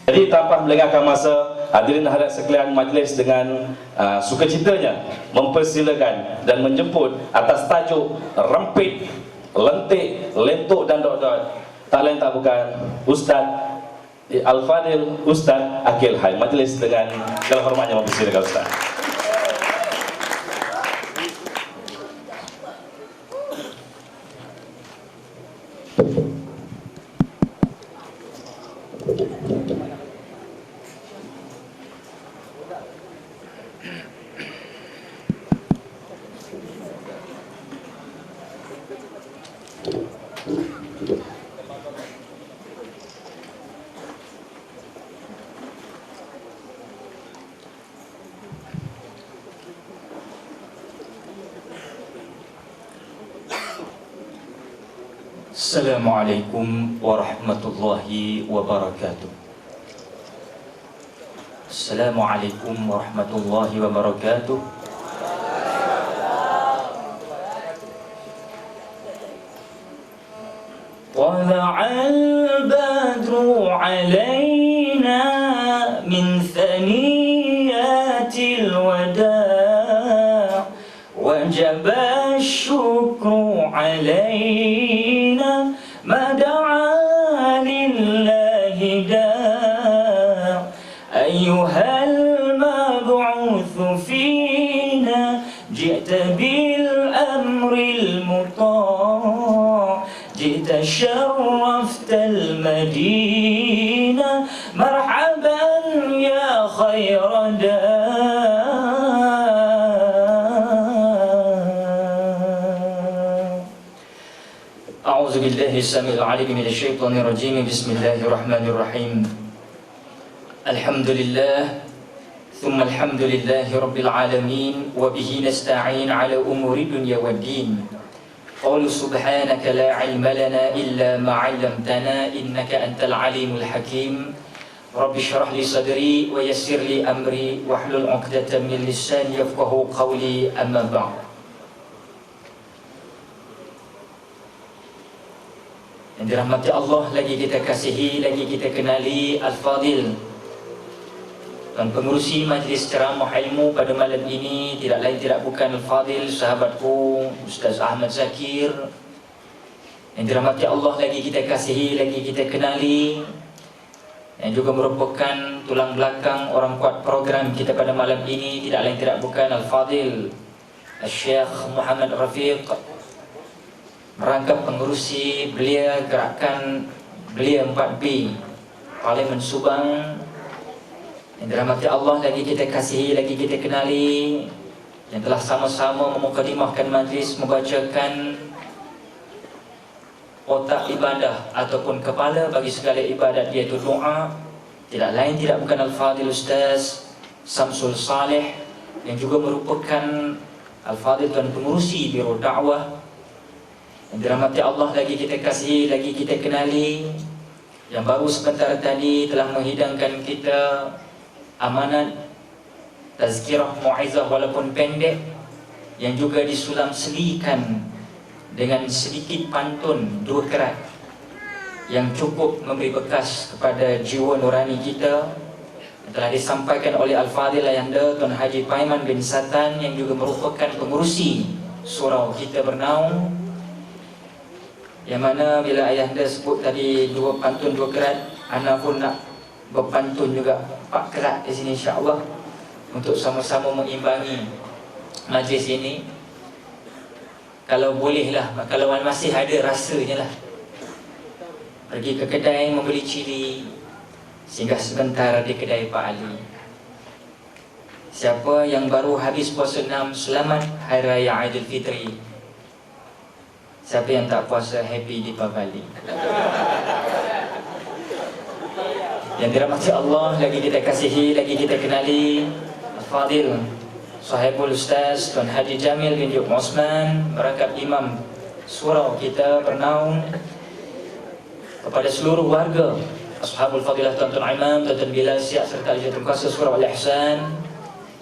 Jadi tanpa melengahkan masa, hadirin hadirat sekalian, majlis dengan sukacitanya mempersilakan dan menjemput atas tajuk rempit, lentik, lentuk dan dot-dot, tak lain tak bukan Ustaz Al-Fadil Ustaz Akil Hai. Majlis dengan segala hormatnya mempersilakan Ustaz. Assalamualaikum warahmatullahi wabarakatuh. Assalamualaikum warahmatullahi wabarakatuh. Tala'al badru alaina min thaniyatil wada' wajaba syukru alaina ma da'a lillahi da' ayyuhal mab'uthu fina ji'ta bil amril muta' ji'ta syarraftal madina marhaban ya khayra da' A'udzu billahi samil alim minasy syaithanir rajim. Bismillahirrahmanirrahim. Alhamdulillah thumma alhamdulillahi rabbil alamin wa bihi nasta'in ala umuri dunya waddin. Qul subhanaka la ilma lana illa ma 'allamtana innaka antal alimul hakim. Rabbi shrah li sadri wa yassir li amri wahlul 'uqdatam min lisani yafqahu qawli, amma ba'd. Yang dirahmati Allah, lagi kita kasihi, lagi kita kenali Al-Fadil, Tuan Pengerusi Majlis Ceramah Ilmu pada malam ini tidak lain tidak bukan Al-Fadil, sahabatku Ustaz Ahmad Zakir. Yang dirahmati Allah, lagi kita kasihi, lagi kita kenali, yang juga merupakan tulang belakang orang kuat program kita pada malam ini tidak lain tidak bukan Al-Fadil Al-Syekh Muhammad Rafiq, merangkap pengerusi belia gerakan belia 4B Parlimen Subang. Yang dirahmati Allah, lagi kita kasihi, lagi kita kenali, yang telah sama-sama memukadimahkan majlis, membacakan otak ibadah ataupun kepala bagi segala ibadat, iaitu doa, tidak lain tidak bukan Al-Fadil Ustaz Samsul Saleh, yang juga merupakan Al-Fadil Tuan Pengerusi Biro Dakwah. Yang dirahmati Allah, lagi kita kasihi, lagi kita kenali, yang baru sebentar tadi telah menghidangkan kita amanat tazkirah mu'izah walaupun pendek, yang juga disulam selikan dengan sedikit pantun 2 kerat yang cukup memberi bekas kepada jiwa nurani kita, yang telah disampaikan oleh Al-Fadil Ayahanda Tuan Haji Paiman bin Satan, yang juga merupakan pengurusi surau kita bernaung. Yang mana bila Ayahanda sebut tadi 2 pantun 2 kerat, ana pun nak berpantun juga 4 kerat di sini insya-Allah, untuk sama-sama mengimbangi majlis ini. Kalau bolehlah, kalau masih ada rasanya lah, pergi ke kedai membeli cili, singgah sebentar di kedai Pak Ali. Siapa yang baru habis puasa 6, selamat Hari Raya Aidilfitri. Siapa yang tak puasa, happy Deepavali. Yang dirahmati Allah, lagi kita kasihi, lagi kita kenali Al-Fadil Sahibul Ustaz Tuan Haji Jamil bin Juk Osman, merangkap imam surau kita bernaung, kepada seluruh warga Ashabul Fadilah, Tuan-Tuan Imam, Tuan-Tuan Bilal Siap serta Ajatul Kuasa Surau Al-Ihsan.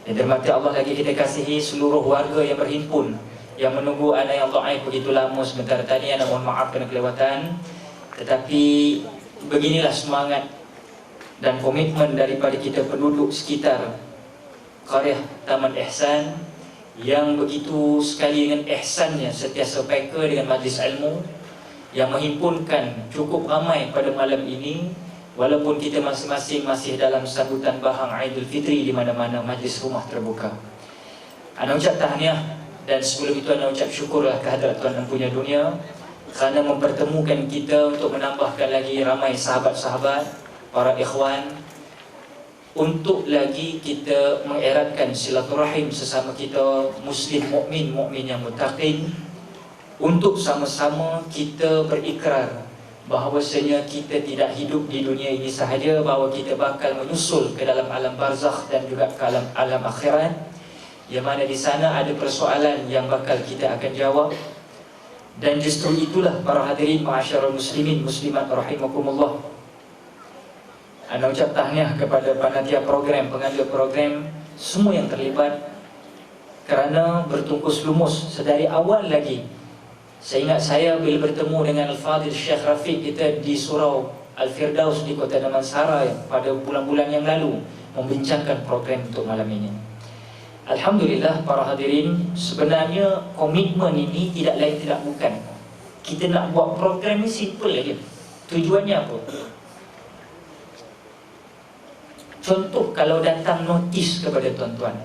Yang dirahmati Allah, lagi kita kasihi seluruh warga yang berhimpun, yang menunggu anak yang dhaif begitu lama sebentar tadi. Anak mohon maaf kerana kelewatan, tetapi beginilah semangat dan komitmen daripada kita penduduk sekitar Qaryah Taman Ihsan, yang begitu sekali dengan ihsannya sentiasa peka dengan majlis ilmu yang menghimpunkan cukup ramai pada malam ini. Walaupun kita masing-masing masih dalam sambutan bahang Aidil Fitri di mana-mana majlis rumah terbuka. Ana ucap tahniah, dan sebelum itu ana ucap syukurlah kehadrat Tuhan Yang Punya Dunia kerana mempertemukan kita untuk menambahkan lagi ramai sahabat-sahabat, para ikhwan, untuk lagi kita mengeratkan silaturahim sesama kita muslim mukmin yang muttaqin, untuk sama-sama kita berikrar bahawasanya kita tidak hidup di dunia ini sahaja, bahawa kita bakal menyusul ke dalam alam barzakh dan juga ke alam akhirat, yang mana di sana ada persoalan yang bakal kita akan jawab. Dan justru itulah para hadirin ma'asyarul muslimin muslimat rahimakumullah, ana ucap tahniah kepada panitia program, pengambil program, semua yang terlibat, kerana bertungkus lumus sedari awal lagi. Saya ingat saya bila bertemu dengan Al-Fadil Syekh Rafiq kita di Surau Al-Firdaus di Kota Damansara pada bulan-bulan yang lalu, membincangkan program untuk malam ini. Alhamdulillah para hadirin, sebenarnya komitmen ini tidak lain tidak bukan, kita nak buat program ni simple aja. Tujuannya apa? Contoh, kalau datang notis kepada tuan-tuan,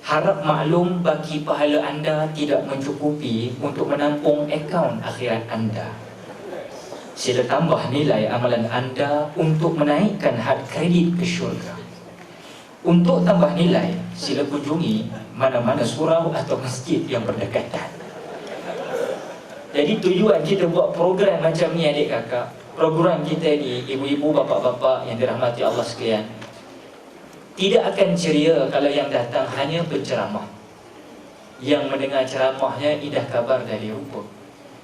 harap maklum bagi pahala anda tidak mencukupi untuk menampung akaun akhirat anda. Sila tambah nilai amalan anda untuk menaikkan had kredit ke syurga. Untuk tambah nilai, sila kunjungi mana-mana surau atau masjid yang berdekatan. Jadi tujuan kita buat program macam ni adik kakak, program kita ni ibu-ibu, bapa-bapa yang dirahmati Allah sekalian, tidak akan ceria kalau yang datang hanya penceramah, yang mendengar ceramahnya indah kabar dari rupa.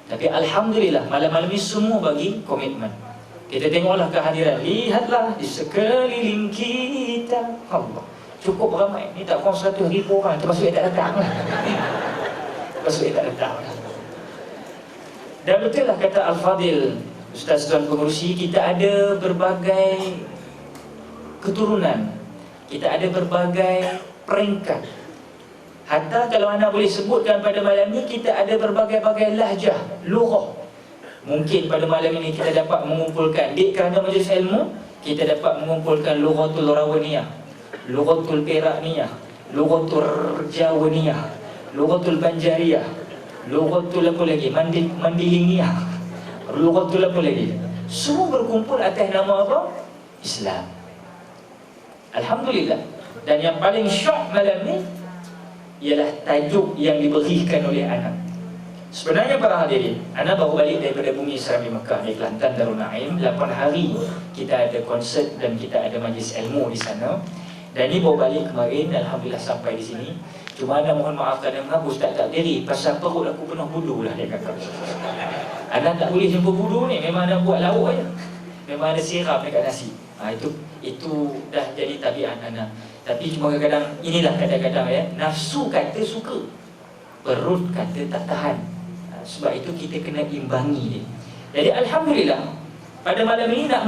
Tapi Alhamdulillah malam-malam ini semua bagi komitmen. Kita tengoklah kehadiran, lihatlah di sekeliling kita, Allah, cukup ramai. Ni tak kurang 100,000 orang, termasuk yang tak datang lah. Termasuk yang tak datang lah. Dan betul lah kata Al-Fadil Ustaz Tuan Pengerusi, kita ada berbagai keturunan, kita ada berbagai peringkat. Hatta kalau anda boleh sebutkan pada malam ini, kita ada berbagai-bagai lahjah, lughah. Mungkin pada malam ini kita dapat mengumpulkan, di kerana majlis ilmu, kita dapat mengumpulkan lughatul rawaniyah, lughatul perakniyah, lughatul jawaniyah, lughatul banjariyah, lughatul apa lagi, mandilingiyah, lughatul apa lagi. Semua berkumpul atas nama apa? Islam. Alhamdulillah. Dan yang paling syok malam ni ialah tajuk yang diberikan oleh anak. Sebenarnya para hadirin, anak baru balik daripada bumi Serami Mekah di Kelantan Darul Naim. 8 hari kita ada konsert dan kita ada majlis ilmu di sana. Dan ni baru balik kemarin, Alhamdulillah sampai di sini. Cuma anda mohon maaf kerana menghapus tak diri, pasal perut aku penuh budu lah dia kata. Anda tak boleh jumpa budu ni, memang anda buat lauk aja. Memang ada siram dekat nasi. Itu dah jadi tabiat anak. Tapi cuma kadang-kadang, inilah kadang-kadang ya, nafsu kata suka, perut kata tak tahan. Sebab itu kita kena imbangi dia. Jadi Alhamdulillah, pada malam ini nak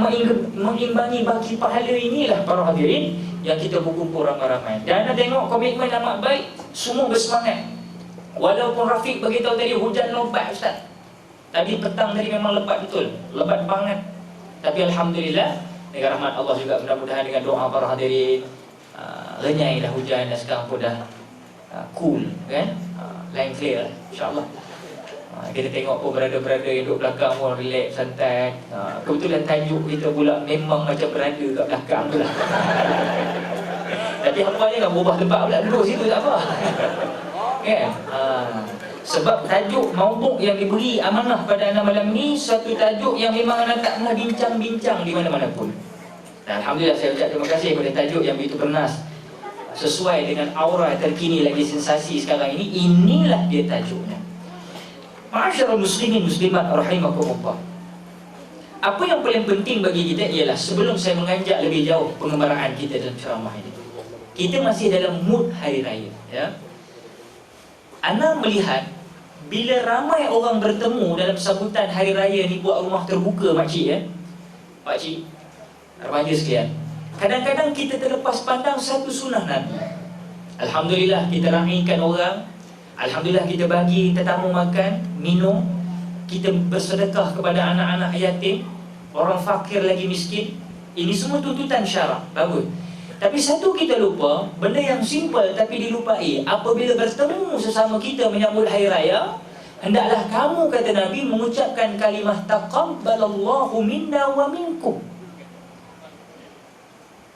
mengimbangi bagi pahala inilah para hadirin yang kita berkumpul ramai-ramai. Dan anda tengok komitmen amat baik, semua bersemangat. Walaupun Rafiq beritahu tadi hujan lebat Ustaz, tadi petang tadi memang lebat betul, lebat banget. Tapi Alhamdulillah, dengan rahmat Allah juga, mudah-mudahan dengan doa para hadirin, renyai dah hujan dan sekarang pun dah cool kan, lain clear insyaAllah. Kita tengok pun berada-berada yang duduk belakang pun relax, santai. Kebetulan tajuk kita pula memang macam berada kat belakang tu lah. Tapi hambanya kan berubah tempat pula, duduk situ tak apa. Kan? Sebab tajuk maudhu' yang diberi amanah pada anak malam ni, satu tajuk yang memang anak tak pernah bincang-bincang di mana-mana pun. Dan Alhamdulillah saya ucap terima kasih kepada tajuk yang begitu bernas, sesuai dengan aura terkini lagi sensasi sekarang ini. Inilah dia tajuknya. Ma'asyiral muslimin muslimat rahimakumullah. Apa yang paling penting bagi kita ialah, sebelum saya menganjak lebih jauh pengembaraan kita dalam ceramah ini, kita masih dalam mood hari raya, ya. Ana melihat bila ramai orang bertemu dalam sambutan hari raya ni, buat rumah terbuka makcik, ya. Pakcik, remaja sekalian, kadang-kadang kita terlepas pandang satu sunnah Nabi. Alhamdulillah kita ramaikan orang, alhamdulillah kita bagi tetamu makan, minum, kita bersedekah kepada anak-anak yatim, orang fakir lagi miskin. Ini semua tuntutan syarak, bagus. Tapi satu kita lupa, benda yang simple tapi dilupai. Apabila bertemu sesama kita menyambut hari raya, hendaklah kamu, kata Nabi, mengucapkan kalimah taqabbalallahu minna wa minkum.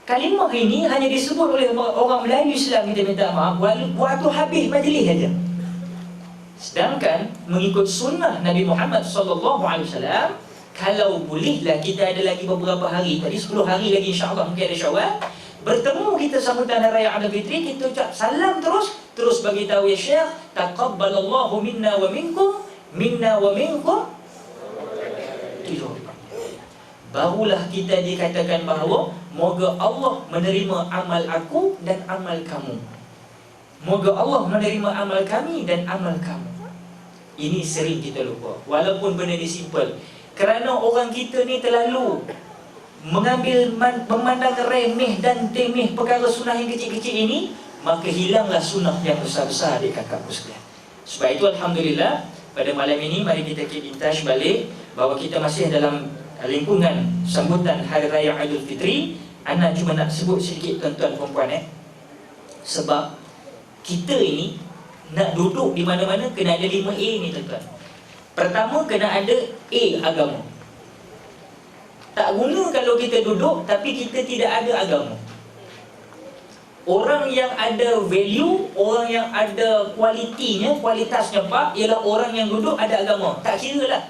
Kalimah ini hanya disebut oleh orang Melayu Islam, kita minta maaf, waktu habis majlis saja. Sedangkan mengikut sunnah Nabi Muhammad SAW, kalau bolehlah kita ada lagi beberapa hari, tadi 10 hari lagi insya-Allah mungkin ada Syawal, bertemu kita sambutan Hari Raya Idul Fitri, kita ucap salam terus bagi tahu, ya Syekh, taqabbalallahu minna wa minkum, minna wa minkum. Barulah kita dikatakan bahawa moga Allah menerima amal aku dan amal kamu. Moga Allah menerima amal kami dan amal kamu. Ini sering kita lupa, walaupun benda ni simple. Kerana orang kita ni terlalu mengambil memandang remeh dan temeh perkara sunnah yang kecil-kecil ini, maka hilanglah sunnah yang besar-besar di kakakku sekalian. Sebab itu alhamdulillah pada malam ini mari kita keep in touch balik bahawa kita masih dalam lingkungan sambutan Hari Raya Idul Fitri. Ana cuma nak sebut sedikit tuan-tuan perempuan, sebab kita ini nak duduk di mana-mana kena ada 5A ni tuan-tuan. Pertama, kena ada A, agama. Tak guna kalau kita duduk tapi kita tidak ada agama. Orang yang ada value, orang yang ada kualitinya, kualitasnya Pak, ialah orang yang duduk ada agama. Tak kira lah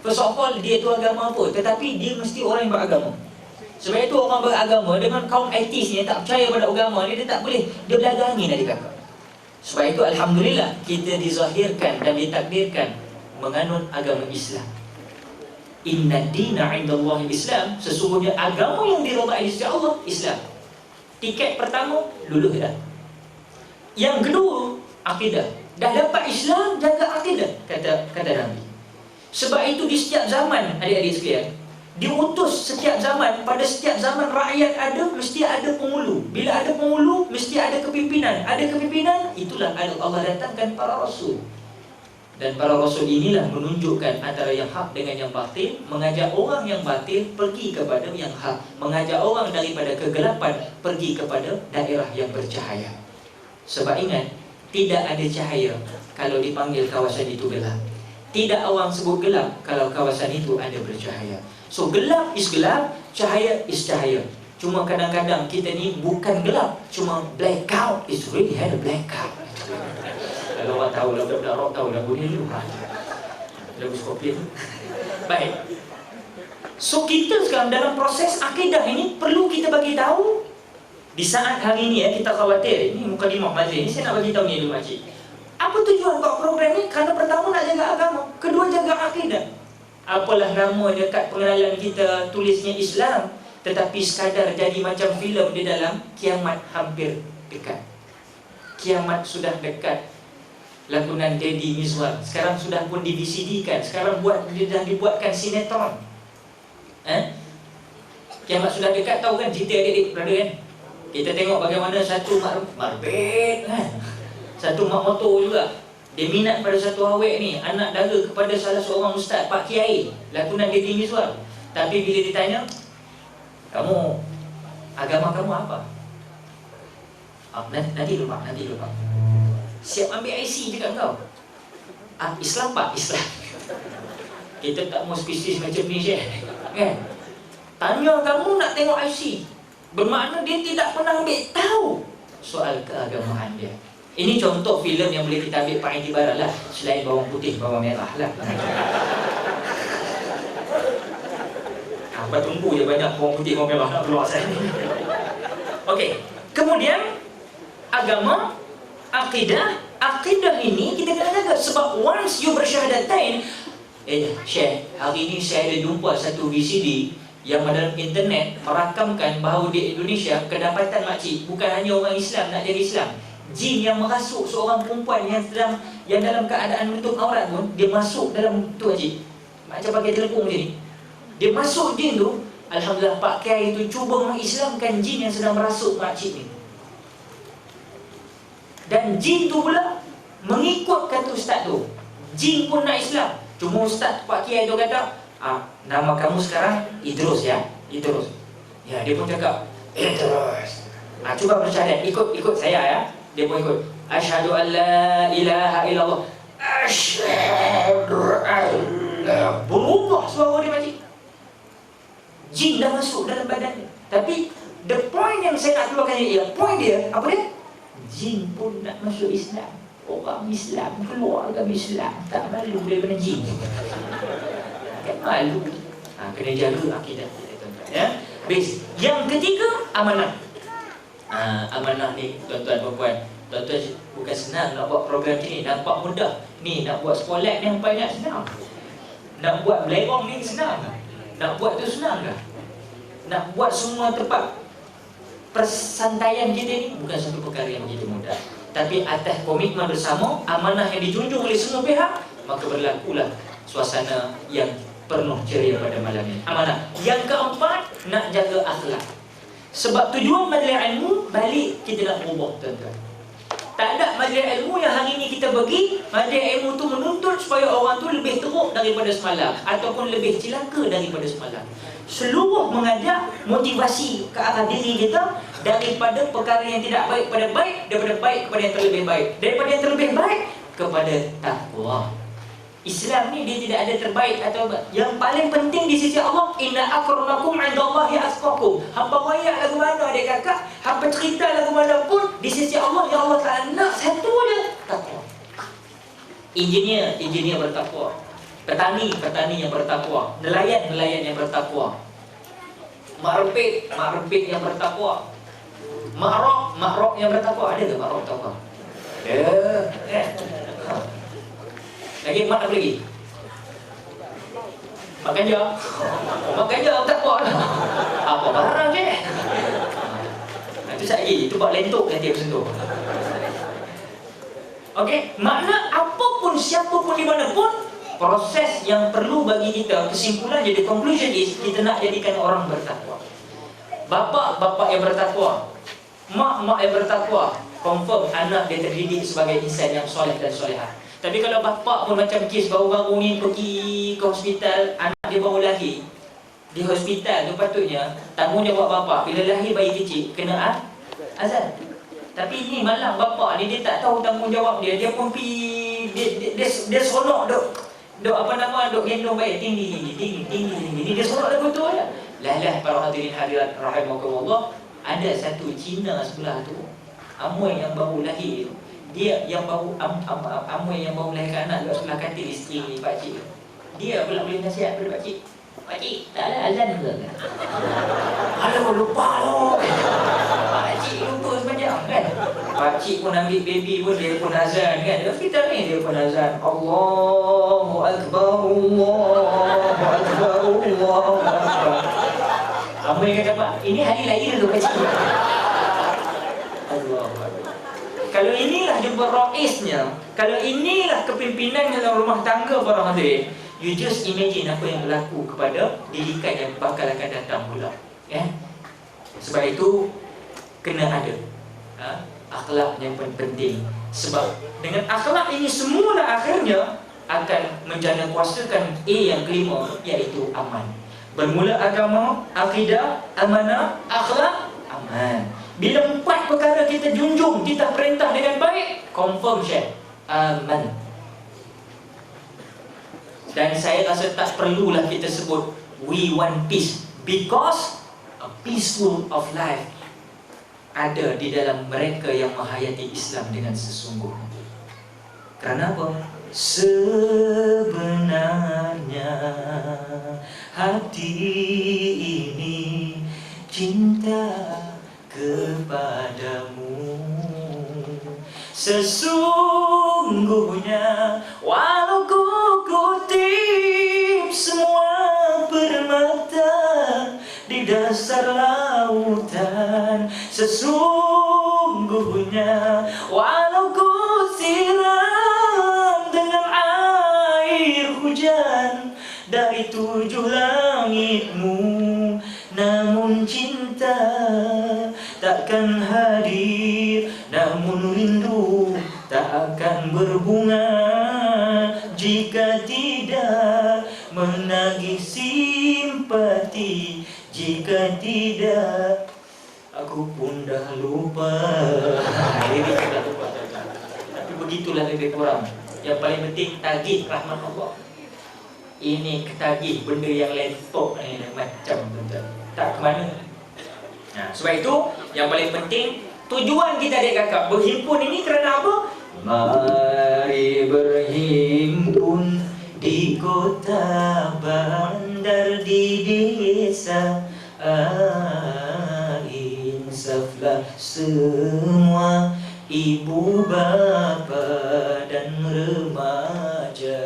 first of all dia tu agama apa, tetapi dia mesti orang yang beragama. Sebab itu orang beragama dengan kaum etis ni tak percaya pada agama ni, dia tak boleh, dia belagangi dari kakak. Sebab itu alhamdulillah kita dizahirkan dan ditakdirkan menganut agama Islam. Inna dina indallahi Islam, sesungguhnya agama yang diridai di sisi Allah Islam. Tiket pertama lulus dah. Yang kedua akidah. Dah dapat Islam, jaga akidah, kata Nabi. Sebab itu di setiap zaman adik-adik sekalian, diutus setiap zaman, pada setiap zaman rakyat ada, mesti ada penghulu. Bila ada penghulu, mesti ada kepimpinan. Ada kepimpinan, itulah Allah datangkan para rasul. Dan para rasul inilah menunjukkan antara yang hak dengan yang batil, mengajak orang yang batil pergi kepada yang hak, mengajak orang daripada kegelapan pergi kepada daerah yang bercahaya. Sebab ingat, tidak ada cahaya kalau dipanggil kawasan itu gelap. Tidak orang sebut gelap kalau kawasan itu ada bercahaya. So gelap is gelap, cahaya is cahaya. Cuma kadang-kadang kita ni bukan gelap, cuma blackout. It's really had a blackout. Kalau orang tahu lah, budak-budak rock tahu lagu ni dulu. Lagu Scorpion. Baik. So kita sekarang dalam proses akidah ini perlu kita bagi tahu. Di saat hari ini kita khawatir, ini mukadimah majlis ni saya nak bagi tahu ni dulu makcik. Apa tujuan buat program ni? Kerana pertama nak jaga agama, kedua jaga akidah. Apalah nama dekat pengenalan kita tulisnya Islam, tetapi sekadar jadi macam filem di dalam, kiamat hampir dekat. Kiamat sudah dekat. Lakonan Deddy Mizwar sekarang sudah pun di VCD-kan, sekarang dah dibuatkan sinetron. Kiamat sudah dekat, tahu kan cerita adik-adik berada kan? Kita tengok bagaimana satu marbet kan, satu mak motor juga, dia minat pada satu awek ni, anak dara kepada salah seorang ustaz, Pak Kiai, lakonan Deddy Mizwar. Tapi bila ditanya, kamu, agama kamu apa? Nanti dulu Pak. Siap ambil IC dekat kau? Islam Pak, Islam. Kita tak mau spesies macam ni je, kan? Tanya kamu nak tengok IC, bermakna dia tidak pernah ambil tahu soal keagamaan dia. Ini contoh filem yang boleh kita ambil pengiktibaran lah, selain bawang putih, bawang merah lah. Lepas tunggu je banyak orang putih orang merah nak keluar saya. Okey, kemudian agama, akidah ini kita kena jaga. Sebab once you bersyahadatain, Syekh, hari ini saya ada jumpa satu VCD yang dalam internet merakamkan bahawa di Indonesia kedapatan makcik bukan hanya orang Islam nak jadi Islam, jin yang merasuk seorang perempuan yang dalam keadaan menutup aurat pun, dia masuk dalam tu makcik, macam pakai telekung macam ni, dia masuk jin tu. Alhamdulillah Pak Kiai itu cuba mengislamkan jin yang sedang merasuk makcik ni, dan jin tu pula mengikut kata ustaz tu. Jin pun nak Islam, cuma ustaz Pak Kiai tu kata, nama kamu sekarang Idrus ya, Idrus. Ya, dia pun cakap Idrus. Cuba bersyahadat, ikut saya ya. Dia pun ikut. Asyhadu an la ilaha illallah. Asyhadu an la. Berubah suara dia macam. Jin dah masuk dalam badan dia. Tapi the point yang saya nak keluarkan dia, point dia apa dia? Jin pun nak masuk Islam. Orang Islam keluar agama Islam, tak malu daripada jin. Malu. Kena jaga akidah kita, tuan-tuan ya. Habis. Yang ketiga, amanah. Amanah ni tuan-tuan puan-puan, tuan-tuan bukan senang nak buat program ni, nampak mudah. Ni nak buat sekolah ni nampaknya senang. Nak buat belerong ni senang. Nak buat tu senang ke? Nak buat semua tempat persantaian kita ni bukan satu perkara yang begitu mudah. Tapi atas komitmen bersama, amanah yang dijunjung oleh semua pihak, maka berlakulah suasana yang penuh ceria pada malam ini. Amanah. Yang keempat, nak jaga akhlak. Sebab tujuan majlis ilmu, balik kita nak berubah, tuan-tuan. Tak ada majlis ilmu yang hari ini kita pergi, majlis ilmu tu menuntut supaya orang tu lebih teruk daripada semalam, ataupun lebih celaka daripada semalam. Seluruh mengajak motivasi ke arah diri kita, daripada perkara yang tidak baik pada baik, daripada baik kepada yang terlebih baik, daripada yang terlebih baik kepada takwa. Islam ni dia tidak ada terbaik atau yang paling penting di sisi Allah. Inna akramakum 'indallahi atqakum. Hampa royak lagu mana adik kakak, hampa cerita lagu mana pun, di sisi Allah yang Allah Taala nak satu je, takwa. Engineer bertakwa, petani yang bertakwa, nelayan yang bertakwa, marbit yang bertakwa, makrok yang bertakwa. Ada ke makrok takwa? Lagi mak apa lagi? Mak ganja. Mak ganja takwa lah. Apa barang je? Itu lagi, itu buat lentok nanti aku sentuh. Okey, makna apapun, siapapun di mana pun, proses yang perlu bagi kita, kesimpulan jadi conclusion is, kita nak jadikan orang bertakwa. Bapa yang bertakwa, mak yang bertakwa, confirm anak dia terdidik sebagai insan yang soleh dan solehah. Tapi kalau bapa pun macam kes baru-baru ni pergi ke hospital, anak dia baru lahir, di hospital tu patutnya tanggungjawab bapa bila lahir bayi kecil kena azan. Tapi ni malang bapa ni dia tak tahu tanggungjawab dia, dia pun pergi dia seronok duk apa nama duk gendong bayi tinggi dia seronok lagu tu aja. Lah para hadirin hadirat rahimakumullah, ada satu Cina sebelah tu, amoy yang baru lahir, dia yang baru amoy yang baru lahirkan anak dekat sebelah katil isteri pakcik. Dia pula boleh nasihat pada pakcik. Pakcik, tak ada azan ke? Aduh, lupa loh. Pakcik lupa sepanjang kan? Pakcik pun ambil baby pun, dia pun azan kan? Kita ni dia pun azan. Allahu Akbar, Allahu Akbar, Allahu Akbar. Amoy kata, Pak, ini hari lahir tu pakcik. Allahu Akbar. Kalau inilah jumpa raisnya, kalau inilah kepimpinan dalam rumah tangga para hadirin, you just imagine apa yang berlaku kepada didikan yang bakal akan datang pula, ya. Sebab itu kena ada akhlak yang penting. Sebab dengan akhlak ini semualah akhirnya akan menjana kuasakan yang kelima, iaitu aman. Bermula agama, akidah, amanah, akhlak, aman. Bila 4 perkara kita junjung, kita perintah dengan baik, confirm Syekh, aman. Dan saya rasa tak perlulah kita sebut we want peace, because a peaceful of life ada di dalam mereka yang menghayati Islam dengan sesungguhnya. Kerana apa? Sebenarnya hati Sesungguhnya walau ku kutip semua permata di dasar lautan, sesungguhnya walau ku siram dengan air hujan dari 7 langitmu, namun cinta takkan hadir, namun rindu tak akan berbunga jika tidak menagih simpati. Jika tidak, aku pun dah lupa. Ini sudah lupa. Tapi begitulah lebih kurang. Yang paling penting tagih rahmat Allah. Ini ketagih benda yang lentok ni macam betul. Tak ke mana. Nah, sebab itu yang paling penting tujuan kita adik kakak berhimpun ini kerana apa? Mari berhimpun di kota bandar, di desa, insaflah semua ibu bapa dan remaja.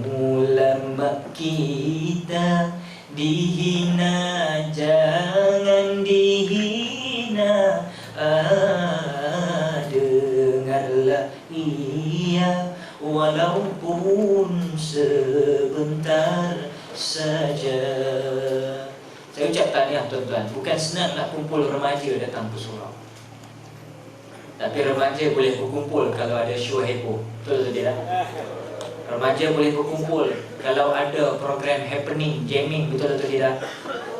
Ulama kita dihina, jangan dihina. Dengarlah ia walaupun sebentar saja. Saya ucap tahniah tuan-tuan. Bukan senang nak kumpul remaja datang ke surau. Tapi remaja boleh berkumpul kalau ada show heboh. Betul tak tidak? Remaja boleh berkumpul kalau ada program happening, jamming, betul atau tidak?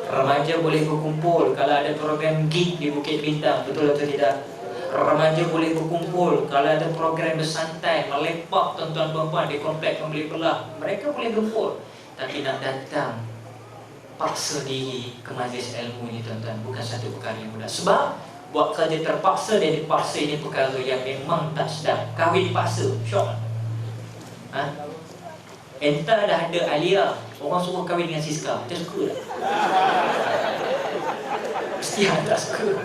Remaja boleh berkumpul kalau ada program gig di Bukit Bintang, betul atau tidak? Remaja boleh berkumpul kalau ada program bersantai, melepak tuan-tuan perempuan di komplek pembeli belah. Mereka boleh berkumpul. Tapi nak datang paksa diri ke majlis ilmu ni tuan-tuan, bukan satu perkara yang mudah. Sebab buat kerja terpaksa dan dipaksa ini perkara yang memang tak sedap. Kahwin dipaksa, syok. Entah dah ada Alia, orang suruh kahwin dengan Siska, dia suka tak? Mesti tak suka.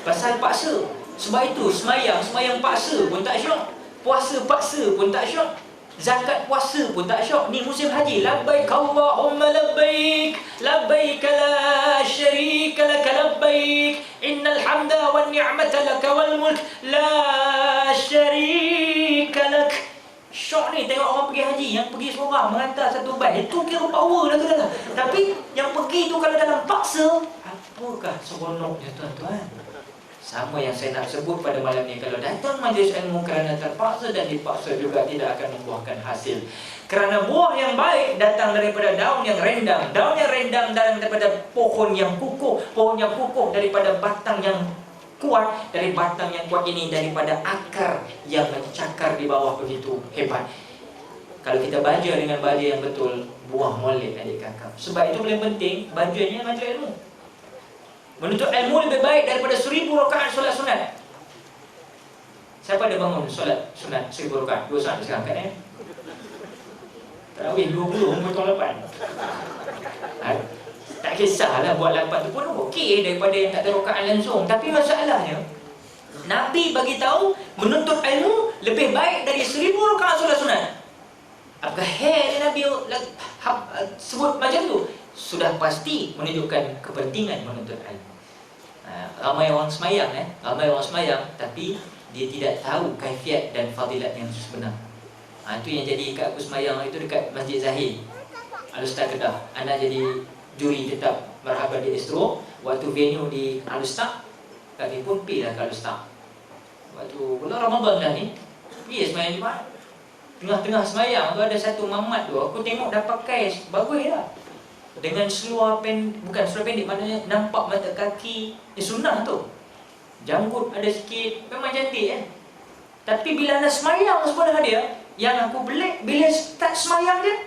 Pasal paksa. Sebab itu semayang paksa pun tak syok. Puasa paksa pun tak syok. Zakat puasa pun tak syok. Ni musim haji. Labbaik Allahumma labbaik, labbaik la syarika laka labbaik, innal hamda wan ni'mata laka wal mulk la syarika lak. Syok ni tengok orang pergi haji, yang pergi seorang menghantar satu bas, itu kira power dah tu dah. Tapi yang pergi tu kalau dalam paksa, apakah seronoknya tuan-tuan? Sama yang saya nak sebut pada malam ni, kalau datang majlis ilmu kerana terpaksa dan dipaksa juga tidak akan membuahkan hasil. Kerana buah yang baik datang daripada daun yang rendang. Daun yang rendang daripada pohon yang kukuh. Pohon yang kukuh daripada batang yang kuat. Dari batang yang kuat ini daripada akar yang mencakar di bawah, begitu hebat. Kalau kita baca dengan baca yang betul, buah molek adik kakak. Sebab itu paling penting bajunya majlis ilmu. Menuntut ilmu lebih baik daripada 1000 rakaat solat sunat. Siapa ada bangun solat sunat 1000 rakaat? 2 saat sekarang kan Tarawih 20 tahun lepas. Tak kisahlah buat 8 tu pun okey daripada yang tak ada rakaat langsung. Tapi masalahnya Nabi bagi tahu menuntut ilmu lebih baik dari 1000 rakaat solat sunat. Apakah yang Nabi sebut macam tu? Sudah pasti menunjukkan kepentingan menuntut ilmu. Ramai orang semayang ramai orang semayang tapi dia tidak tahu kaifiat dan fadilat yang sebenar. Itu yang jadi kat aku semayang itu dekat Masjid Zahid Al-Ustaz Kedah. Anak jadi juri tetap Marhaban di Astro. Waktu venue di Al-Ustaz, kami pun pergi lah ke Al-Ustaz. Waktu bulan Ramadan dah ni, pergi semayang Jumaat. Tengah-tengah semayang tu ada satu mamat tu, aku tengok dah pakai bagus lah. Dengan seluar bukan seluar pendek, maknanya nampak mata kaki. Sunnah tu. Janggut ada sikit, memang cantik kan. Tapi bila nak semayang sebelah dia, yang aku belik, bila start semayang dia,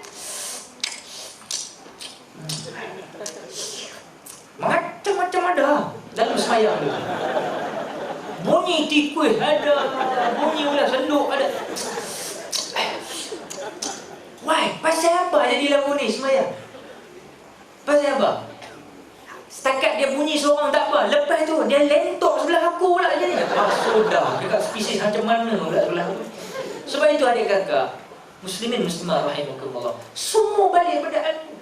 macam-macam ada dalam semayang tu. Bunyi tikus ada, bunyi ular senduk ada. Why? Pasal apa jadi lagu ni semayang? Pasal apa? Setakat dia bunyi seorang tak apa, lepas tu dia lentok sebelah aku pula je ni. Sudah, dekat spesies macam mana pula sebelah aku. Sebab itu adik kakak, muslimin muslimah rahimakumullah, semua balik pada ilmu.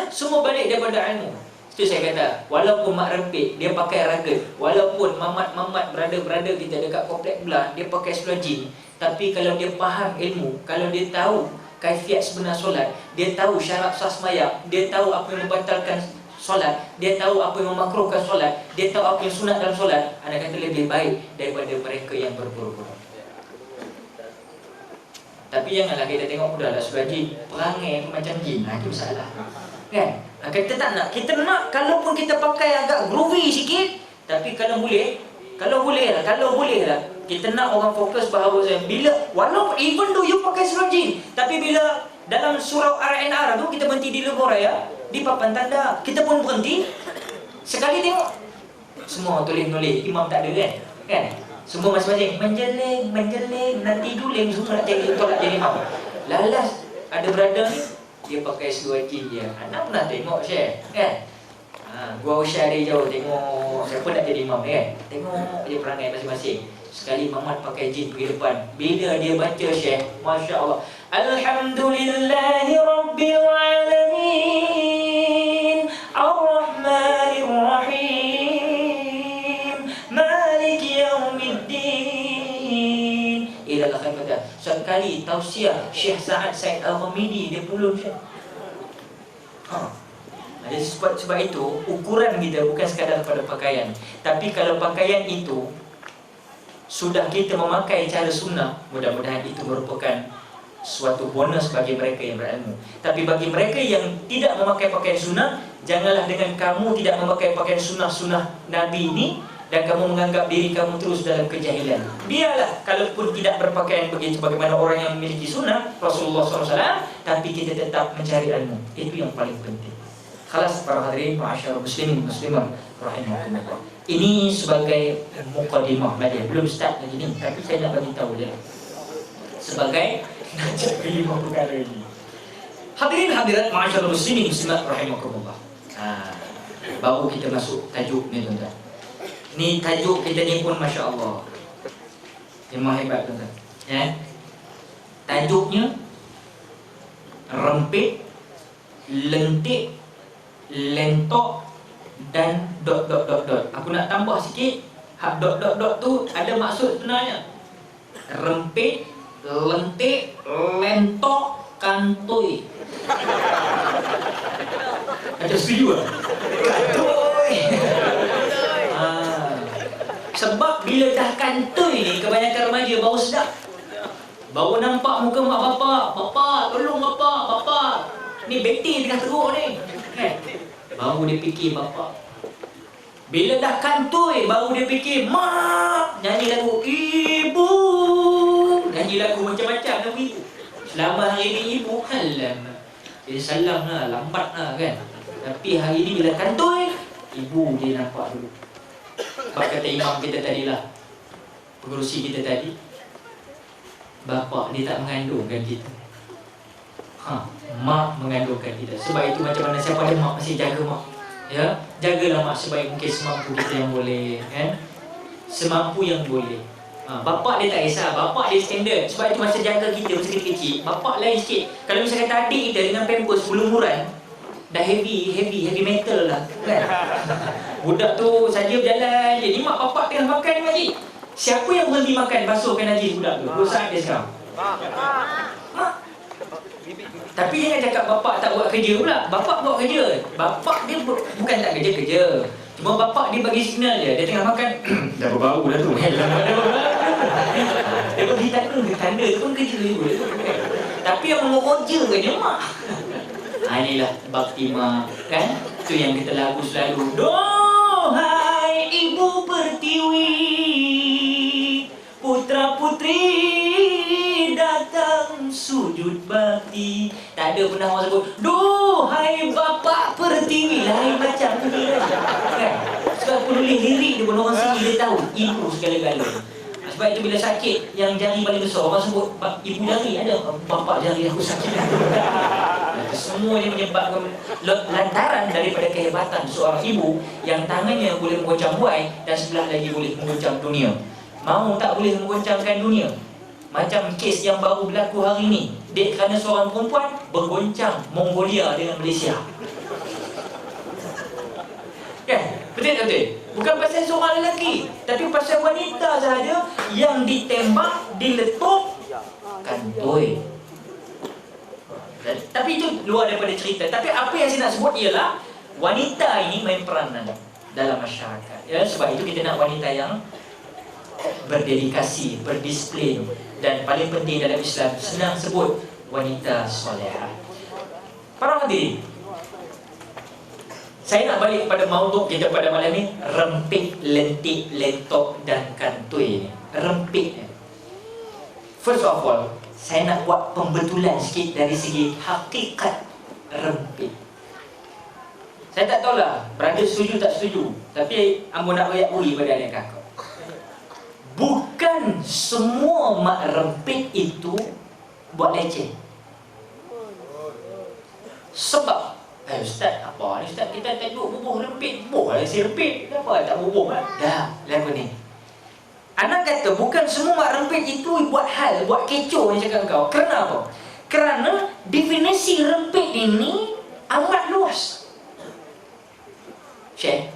Semua balik daripada ilmu. Itu saya kata, walaupun mak rempit dia pakai raga, walaupun mamat brother kita dekat komplek belah dia pakai seluar jin, tapi kalau dia faham ilmu, kalau dia tahu kaifiat sebenar solat, dia tahu syarat sah sembahyang, dia tahu apa yang membatalkan solat, dia tahu apa yang memakruhkan solat, dia tahu apa yang sunat dalam solat, anda kata lebih baik daripada mereka yang berpura-pura. Tapi janganlah kita tengok udahlah seluar jin, perangai macam jin, itu salah. Kan? Kita tak nak, kita nak kalaupun kita pakai agak groovy sikit, tapi kalau boleh lah, kita nak orang fokus bahawa bila, walaupun even though you pakai seluar jin, tapi bila dalam surau RNR tu kita berhenti di Lebuh Raya, di papan tanda, kita pun berhenti sekali tengok semua tulis-nulis, imam tak ada kan? Semua masing-masing menjeling, nanti duling semua nak jadi imam. Lalas ada brother ni, dia pakai seluar jin dia. Anak pernah tengok share kan? Gua share dari jauh tengok siapa nak jadi imam kan? Tengok dia perangai masing-masing. Sekali Mamat pakai jin pergi depan, bila dia baca share, Masya Allah, Alhamdulillahi Rabbil Alamin Ar-Rahmanir Rahim Maliki Yawmiddin ila akhir kata. Sekali tausiah Syekh Sa'ad Said Al-Ghamidi, dia pulun Syekh. Jadi sebab itu ukuran kita bukan sekadar pada pakaian, tapi kalau pakaian itu sudah kita memakai cara sunnah, mudah-mudahan itu merupakan suatu bonus bagi mereka yang berilmu. Tapi bagi mereka yang tidak memakai pakaian sunnah, janganlah dengan kamu tidak memakai pakaian sunnah Nabi ini dan kamu menganggap diri kamu terus dalam kejahilan. Biarlah kalaupun tidak berpakaian begitu bagaimana orang yang memiliki sunnah Rasulullah SAW, tapi kita tetap mencari ilmu. Itu yang paling penting. Khalas para hadirin, ma'asyarul muslimin muslimah rahimakumullah. Ini sebagai mukadimah saja, belum start lagi ni, tapi saya nak bagi tahu dia sebagai najak kelima perkara ini. Hadirin hadirat ma'asyarul muslimin muslimat rahimakumullah. Baru kita masuk tajuk ni tuan-tuan. Ni tajuk kita ni pun Masya Allah, memang hebat tuan-tuan ya. Tajuknya rempit, lentik, lentok dan ... Aku nak tambah sikit, hak ... tu ada maksud sebenarnya. Rempit, lentik, lentok, kantoi. Ada setuju tak? Kantoi. Sebab bila dah kantoi ni, kebanyakan remaja baru sedap, baru nampak muka mak bapak. Bapak, tolong bapak. Ni beti tengah teruk ni kan? Baru dia fikir bapak. Bila dah kantoi, baru dia fikir mak. Nyanyi lagu ibu, nyanyi lagu macam-macam lagu ibu. Selama hari ni ibu alamak, dia salam lah, lambat lah kan. Tapi hari ni bila kantoi, ibu dia nampak dulu. Sebab kata imam kita tadi lah, pengerusi kita tadi, bapak dia tak mengandungkan kita, mak mengandungkan kita. Sebab itu macam mana siapa ada mak, masih jaga mak ya. Jagalah mak sebaik mungkin semampu kita yang boleh kan, semampu yang boleh. Bapak dia tak kisah, bapak dia standard. Sebab itu masa jaga kita masa kecil, bapak lain sikit. Kalau misalnya kata adik kita dengan pampers belumuran, dah heavy metal lah kan. Budak tu saja berjalan je, ni mak bapak tengah makan ni Haji. Siapa yang berhenti makan basuhkan Haji budak tu? Saat dia sekarang mak. Tapi jangan cakap bapak tak buat kerja pula. Bapak buat kerja. Bapak dia bukan tak kerja. Cuma bapak dia bagi signal je. Dia tengah makan dah berbau dah tu. Dia bagi tanda tu pun kerja juga. Tapi yang mengeroja kan dia mak. Inilah bakti mak kan. Itu yang kita lagu selalu. Dohai ibu pertiwi, putra putri datang sujud bakti. Tak ada pernah orang sebut dohai bapak pertiwi, lain macam ni kan. Sebab penulis lirik dia pun orang sini dia tahu ibu segala-gala. Sebab itu bila sakit yang jari paling besar orang sebut ibu jari, ada bapak jari aku sakit. Semuanya menyebabkan lantaran daripada kehebatan seorang ibu yang tangannya boleh menggoncang buai dan sebelah lagi boleh menggoncang dunia. Mau tak boleh menggoncangkan dunia. Macam kes yang baru berlaku hari ini, dek kerana seorang perempuan bergoncang Mongolia dengan Malaysia. Kan? Betul-betul. Bukan pasal seorang lelaki, tapi pasal wanita sahaja yang ditembak, diletup kantoi. Tapi itu luar daripada cerita. Tapi apa yang saya nak sebut ialah wanita ini main peranan dalam masyarakat. Ya, sebab itu kita nak wanita yang berdedikasi, berdisiplin, dan paling penting dalam Islam senang sebut wanita solehah. Para hadirin, saya nak balik kepada maudhu kita pada malam ni, rempit, lentik, lentok dan kantoi ni. Rempit. First of all, saya nak buat pembetulan sikit dari segi hakikat rempit. Saya tak tahulah berada setuju tak setuju, tapi ambo nak royak buri pada adik kakak. Bukan semua mak rempit itu buat leceh. Sebab Ustaz, apa ni Ustaz, kita tak duduk bubuh rempit. Bubuh lah si rempit. Kenapa tak bubuh lah? Dah, lagu ni. Anak kata bukan semua mak rempit itu buat hal, buat kecoh yang cakap kau. Kerana apa? Kerana definisi rempit ini amat luas. Syekh,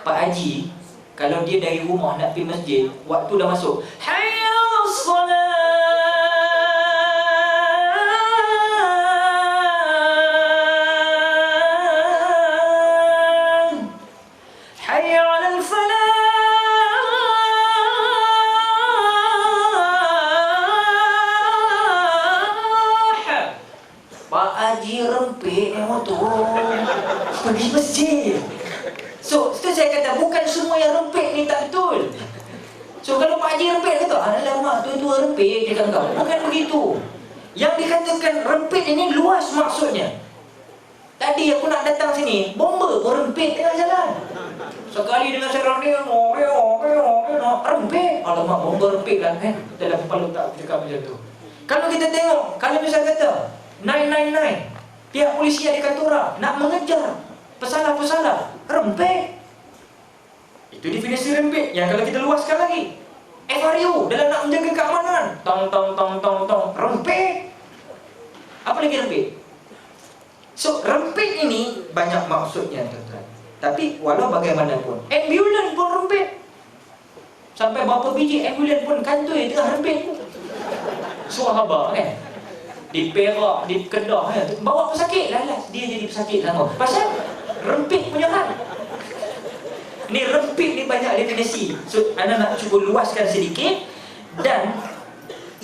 Pak Haji, kalau dia dari rumah nak pergi masjid, waktu dah masuk, hayya 'alas salat, hayya 'alal falah, Pak Haji rempit motor pergi masjid. So, itu saya kata bukan semua yang rempit ni tak betul. So, kalau Pak Haji rempit kata, alamak tua-tua rempit, dia kata, bukan begitu. Yang dikatakan rempit ini luas maksudnya. Tadi aku nak datang sini, bomba pun rempit tengah jalan. Sekali dengan serang dia, rempit. Alamak, bomba rempit lah kan. Dalam kepala tak cakap macam tu. Kalau kita tengok, kalau misal kata 999, pihak polisi ada kantora nak mengejar pesalah-pesalah, rempit. Itu definisi rempit. Yang kalau kita luaskan lagi, FRU dalam nak menjaga keamanan, tong, rempit. Apa lagi rempit? So, rempit ini banyak maksudnya, tuan-tuan. Tapi walau bagaimanapun, ambulans pun rempit. Sampai berapa biji ambulans pun kantoi tengah rempit. Sahabat kan, di Perak, di Kedah kan, bawa pesakit, lalas dia jadi pesakit sama. Pasal rempit punya hal. Ni rempit ni banyak definisi. So, anda nak cuba luaskan sedikit. Dan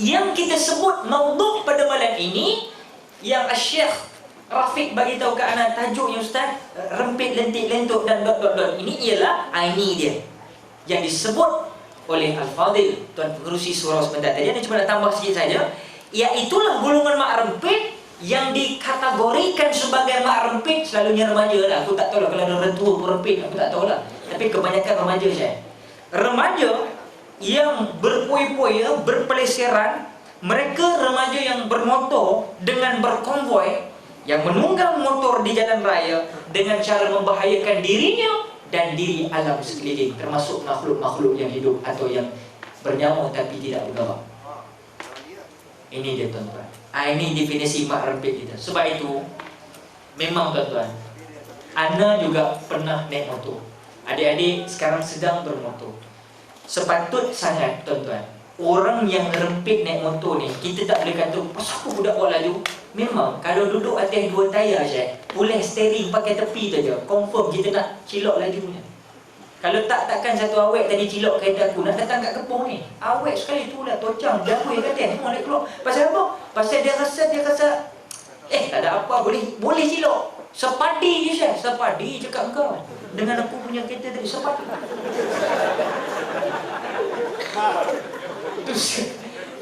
yang kita sebut maudhu pada malam ini, yang Syekh Rafiq bagi tahu ke anda tajuknya Ustaz, rempit, lentik, lentuk dan ... Ini ialah ini dia yang disebut oleh Al-Fadhil Tuan Pengerusi Surau sebentar tadi. Dia cuma nak tambah sikit saja. Iaitulah golongan mak rempit yang dikategorikan sebagai mak rempit selalunya remaja lah. Aku tak tahu lah kalau ada orang tua pun rempit, aku tak tahu lah. Tapi kebanyakan remaja saya. Remaja yang berpoi-poi, berpeleseran. Mereka remaja yang bermotor dengan berkonvoi, yang menunggang motor di jalan raya dengan cara membahayakan dirinya dan diri alam sekeliling, termasuk makhluk-makhluk yang hidup atau yang bernyawa tapi tidak bergerak. Ini dia tuan-tuan. Ini definisi mak rempit kita. Sebab itu, memang tuan-tuan, Ana juga pernah naik motor. Adik-adik sekarang sedang bermotor. Sepatut sangat tuan-tuan, orang yang rempit naik motor ni, kita tak boleh kata pasal apa budak buat laju. Memang kalau duduk atas dua tayar je, boleh steering pakai tepi tu je, confirm kita nak cilok lajunya. Kalau takkan satu awet tadi cilok kereta aku nak datang kat kepung ni, awet sekali tu lah tocang jauh kat atas semua nak keluar. Pasal apa? Pasal dia rasa tak ada apa, boleh cilok. Sepadi je Syekh, sepadi cakap kau dengan aku punya kereta tadi, sepadi.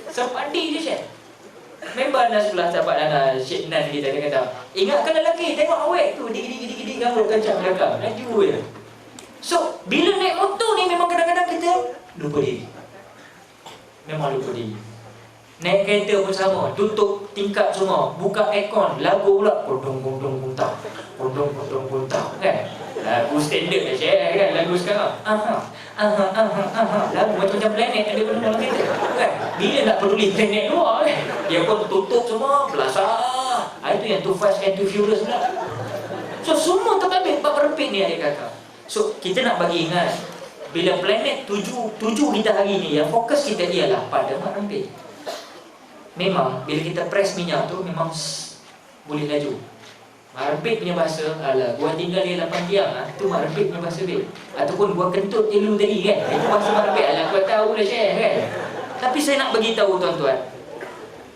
Sepadi je Syekh. Member anda sebelah sahabat anda Syekh Nan kita, dia kata, ingatkan lelaki, tengok awet tu digigit-gigit gambar kancang belakang, laju je. So, bila naik motor ni memang kadang-kadang kita lupa diri. Memang lupa diri. Naik kereta pun sama, tutup tingkap semua, buka aircon, lagu pula kudung-kudung kuntah, kudung-kudung kuntah kan. Lagu standard dah share kan, lagu sekarang. Lagu macam-macam planet ada pada dalam kereta kan. Bila nak peduli planet luar kan, dia pun tutup semua, belasah. Itu yang too fast and too furious pula. So semua terbabit bab rempit ni adik kakak. So kita nak bagi ingat, bila planet tuju kita hari ni, yang fokus kita ialah pada mak rempit. Memang bila kita press minyak tu memang boleh laju. Mak rempit punya bahasa, alah gua tinggal dia 8 jam, tu mak rempit punya bahasa dia. Ataupun gua kentut dia dulu tadi kan, itu bahasa mak rempit. Alah gua tahu lah share kan. Tapi saya nak bagi tahu tuan-tuan,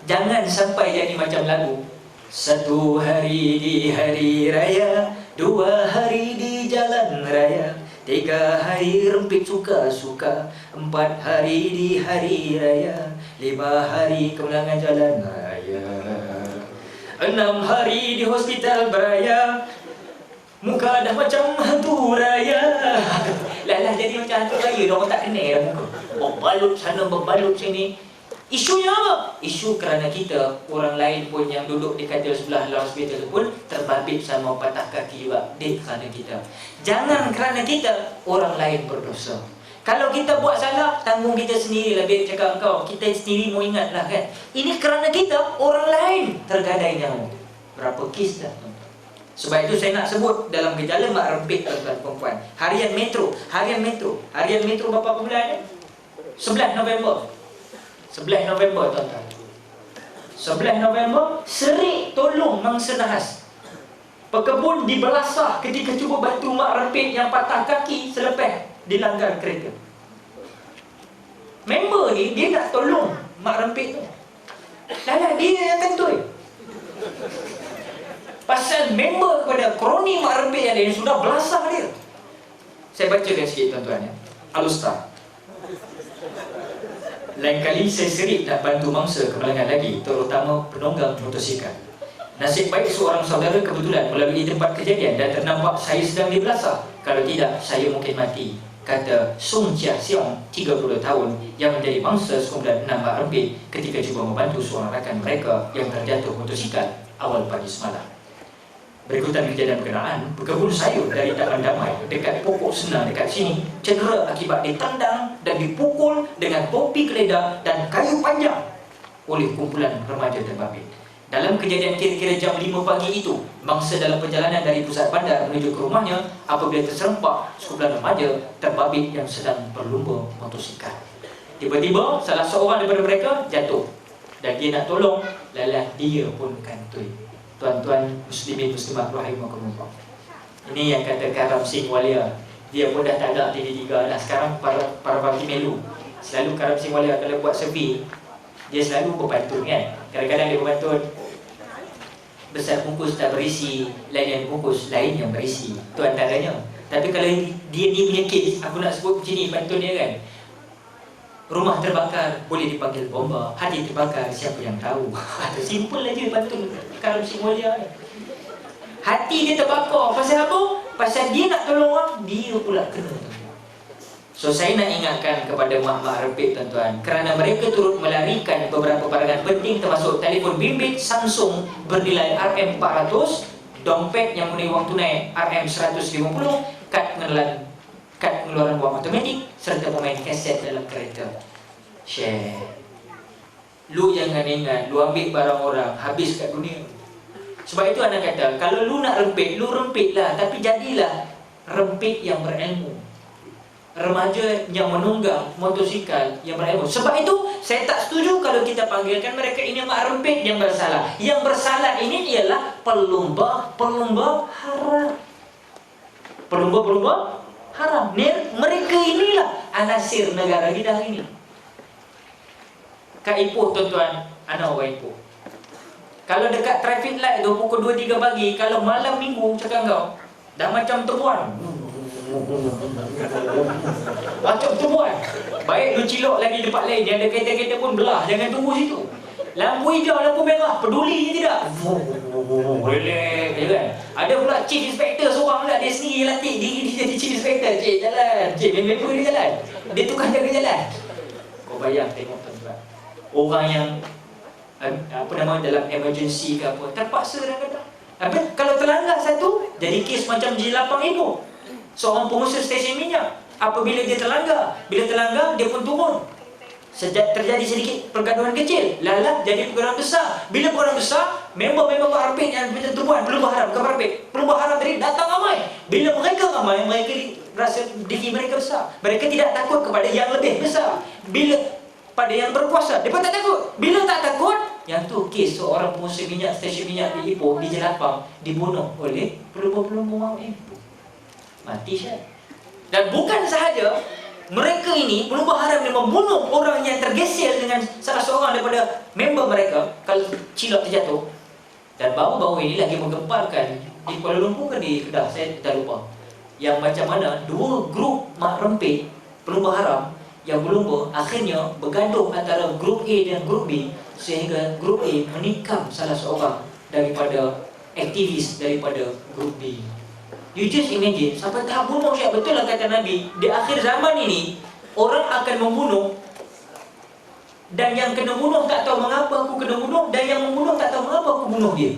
jangan sampai jadi macam lagu. Satu hari di hari raya, 2 hari di jalan raya, 3 hari rempit suka-suka, 4 hari di hari raya, 5 hari kemenangan jalan raya, 6 hari di hospital beraya, muka dah macam hantu raya. Lah jadi macam hantu raya, orang tak kenal dah muka. Berbalut sana, berbalut sini. Isunya apa? Isu kerana kita, orang lain pun yang duduk di katil sebelah dalam hospital pun terbabit sama patah kaki juga kerana kita. Jangan kerana kita, orang lain berdosa. Kalau kita buat salah, tanggung kita sendiri lah. Biar cakap engkau, kita sendiri mau ingatlah kan. Ini kerana kita, orang lain tergadai nyawa. Berapa kes dah? Sebab itu saya nak sebut dalam gejala mak rempit tuan-tuan perempuan. Harian Metro berapa bulan? 11 November 11 November tuan-tuan. 11 November, serik tolong mangsa nahas. Pekebun dibelasah ketika cuba bantu mak rempit yang patah kaki selepas dilanggar kereta. Member ni, dia nak tolong mak rempit tu. Lala, dia yang kentut. Pasal member kepada kroni mak rempit yang lain sudah belasah dia. Saya bacakan sikit tuan-tuan ya. Alustar. Lain kali saya serik nak bantu mangsa kemalangan lagi, terutama penunggang motosikal. Nasib baik seorang saudara kebetulan melalui tempat kejadian dan ternampak saya sedang dibelasah. Kalau tidak, saya mungkin mati, kata Sung Chia Siong, 32 tahun, yang menjadi mangsa sekumpulan 6 mak rempit ketika cuba membantu seorang rakan mereka yang terjatuh motosikal awal pagi semalam. Berikutan kejadian berkenaan, berkebun sayur dari Taman Damai dekat pokok senang dekat sini cedera akibat ditendang dan dipukul dengan topi geledah dan kayu panjang oleh kumpulan remaja terbabit. Dalam kejadian kira-kira jam 5 pagi itu, mangsa dalam perjalanan dari pusat bandar menuju ke rumahnya apabila terserempak sekumpulan remaja terbabit yang sedang berlumba motosikal. Tiba-tiba salah seorang daripada mereka jatuh dan dia nak tolong, lalah dia pun kantoi. Tuan-tuan muslimin muslimat rahimakumullah. Ini yang kata Karam Singh Walia. Dia pun dah tak ada TV3 dah. Sekarang para bagi melu. Selalu Karam Singh Walia kalau buat survey, dia selalu berpantun kan. Kadang-kadang dia berpantun, besar bungkus tak berisi, lain yang bungkus lain yang berisi. Itu antaranya. Tapi kalau dia ni punya kes, aku nak sebut macam ni pantun dia kan. Rumah terbakar, boleh dipanggil bomba. Hati terbakar, siapa yang tahu. Itu simple aja pantun Karam Singh Walia. Hati dia terbakar, pasal apa? Pasal dia nak tolong orang, dia pula kena. So saya nak ingatkan kepada mak-mak rempit tuan-tuan, kerana mereka turut melarikan beberapa barangan penting termasuk telefon bimbit Samsung bernilai RM400, dompet yang mengenai wang tunai RM150, kad pengeluaran wang automatik, serta pemain kaset dalam kereta. Share. Lu jangan ingat, lu ambil barang orang, habis kat dunia. Sebab itu anak kata, kalau lu nak rempit, lu rempitlah, tapi jadilah rempit yang berilmu. Remaja yang menunggang motosikal yang berilmu. Sebab itu, saya tak setuju kalau kita panggilkan mereka ini mak rempit yang bersalah. Yang bersalah ini ialah pelumba haram. Pelumba haram. Mereka inilah anasir negara kita hari ini. Kak Ipoh tuan-tuan, anak orang Ipoh. Kalau dekat traffic light tu pukul 2-3 pagi, kalau malam minggu cakap kau, dah macam temuan. Macam temuan. Baik lu cilok lagi tempat lain, yang ada kereta-kereta pun belah, jangan tunggu situ. Lampu hijau, lampu merah, peduli je tidak. Relax je kan. Ada pula chief inspector seorang pula, dia sendiri latih diri dia jadi chief inspector. Cik jalan, cik member dia jalan, dia tukar jaga jalan. Kau bayang tengok tuan-tuan. orang yang dalam emergency ke apa, terpaksa kadang-kadang. Tapi kalau terlanggar satu, jadi kes macam J8 itu. Seorang pengusaha stesen minyak, apabila dia terlanggar, bila terlanggar dia pun turun. Sejak terjadi sedikit pergaduhan kecil, lalat jadi pergaduhan besar. Bila pergaduhan besar, member-member Pak Arpin yang tuan pelumba haram, bukan Pak Arpin, pelumba haram tadi datang ramai. Bila mereka ramai, mereka rasa diri mereka besar. Mereka tidak takut kepada yang lebih besar. Bila pada yang berkuasa, mereka tak takut. Bila tak takut, yang tu kes seorang pengusaha minyak, stesen minyak di Ipoh, di Jelapang, dibunuh oleh pelumba-pelumba orang Ipoh. Mati syah. Dan bukan sahaja mereka ini, pelumba haram ni membunuh orang yang tergeser dengan salah seorang daripada member mereka kalau cilap terjatuh. Dan baru-baru ini lagi menggemparkan di Kuala Lumpur ke di Kedah, saya dah lupa, yang macam mana dua grup mak rempit pelumba haram yang berlumba akhirnya bergaduh antara grup A dan grup B, sehingga grup A menikam salah seorang daripada aktivis daripada grup B. You just imagine, sampai tahap bunuh syah. Betul lah kata Nabi, di akhir zaman ini orang akan membunuh, dan yang kena bunuh tak tahu mengapa aku kena bunuh, dan yang membunuh tak tahu mengapa aku bunuh dia.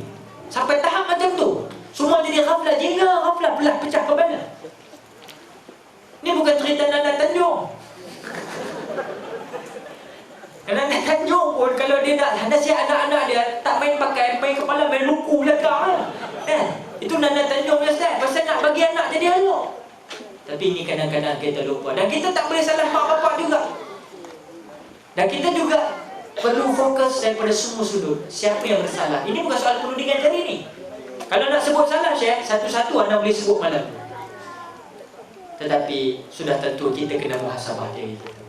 Sampai tahap macam tu. Semua jadi ghaflah, jingga ghaflah, belah pecah kepala. Ni bukan cerita Nana Tanjung. Nana Tanjung pun kalau dia nak nasihat anak-anak dia, tak main pakai, main kepala, main luku belakang lah. Itu Nana Tanjung punya style, pasal nak bagi anak jadi elok. Tapi ini kadang-kadang kita lupa. Dan kita tak boleh salah mak bapak juga. Dan kita juga perlu fokus daripada semua sudut. Siapa yang bersalah? Ini bukan soal perundingan hari ini. Kalau nak sebut salah Syekh, satu-satu anda boleh sebut malam. Tetapi sudah tentu kita kena muhasabah diri kita.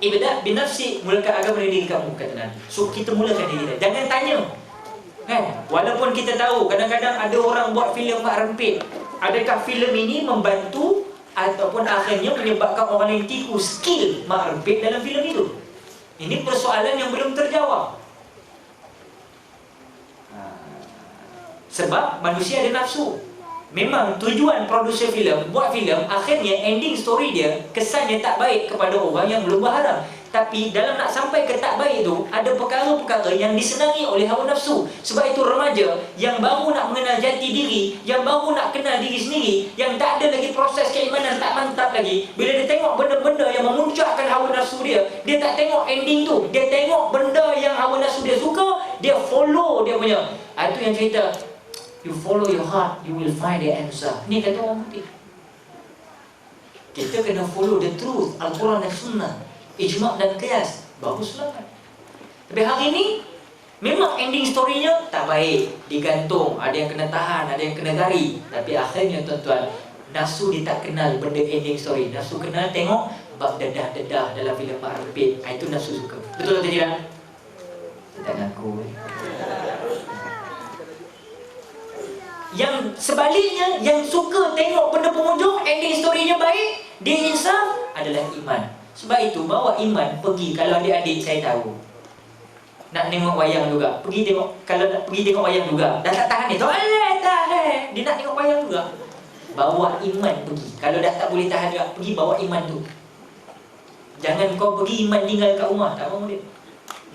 Ibda' binafsi, mulakan agama dari diri kamu, kata Nabi. So kita mulakan diri kita. Jangan tanya. Kan? Walaupun kita tahu kadang-kadang ada orang buat filem mak rempit, adakah filem ini membantu ataupun akhirnya menyebabkan orang lain tipu skill mak rempit dalam filem itu? Ini persoalan yang belum terjawab. Sebab manusia ada nafsu. Memang tujuan produser filem buat filem, akhirnya ending story dia kesannya tak baik kepada orang yang belum berharap. Tapi dalam nak sampai ke tak baik itu, ada perkara-perkara yang disenangi oleh hawa nafsu. Sebab itu remaja yang baru nak mengenal jati diri, yang baru nak kenal diri sendiri, yang tak ada lagi proses keimanan, tak mantap lagi, bila dia tengok benda-benda yang memuncakkan hawa nafsu dia tak tengok ending tu. Dia tengok benda yang hawa nafsu dia suka, dia follow dia punya. Itu yang cerita, you follow your heart, you will find the answer. Ni kata orang putih. Kita kena follow the truth, Al-Quran dan Sunnah, ijma' dan qiyas, baru selamat. Tapi hari ini memang ending story-nya tak baik, digantung, ada yang kena tahan, ada yang kena gari. Tapi akhirnya tuan-tuan, nafsu dia tak kenal benda ending story. Nafsu kenal tengok bab dedah-dedah dalam filem mak rempit. Itu nafsu suka. Betul atau tidak? Tak ngaku. Yang sebaliknya, yang suka tengok benda penghujung, ending story-nya baik, dia insaf, adalah iman. Sebab itu bawa iman pergi. Kalau adik-adik saya tahu nak tengok wayang juga, pergi tengok. Kalau nak pergi tengok wayang juga, dah tak tahan dia, dia nak tengok wayang juga, bawa iman pergi. Kalau dah tak boleh tahan juga, pergi bawa iman tu. Jangan kau pergi iman tinggal kat rumah, tak mahu dia.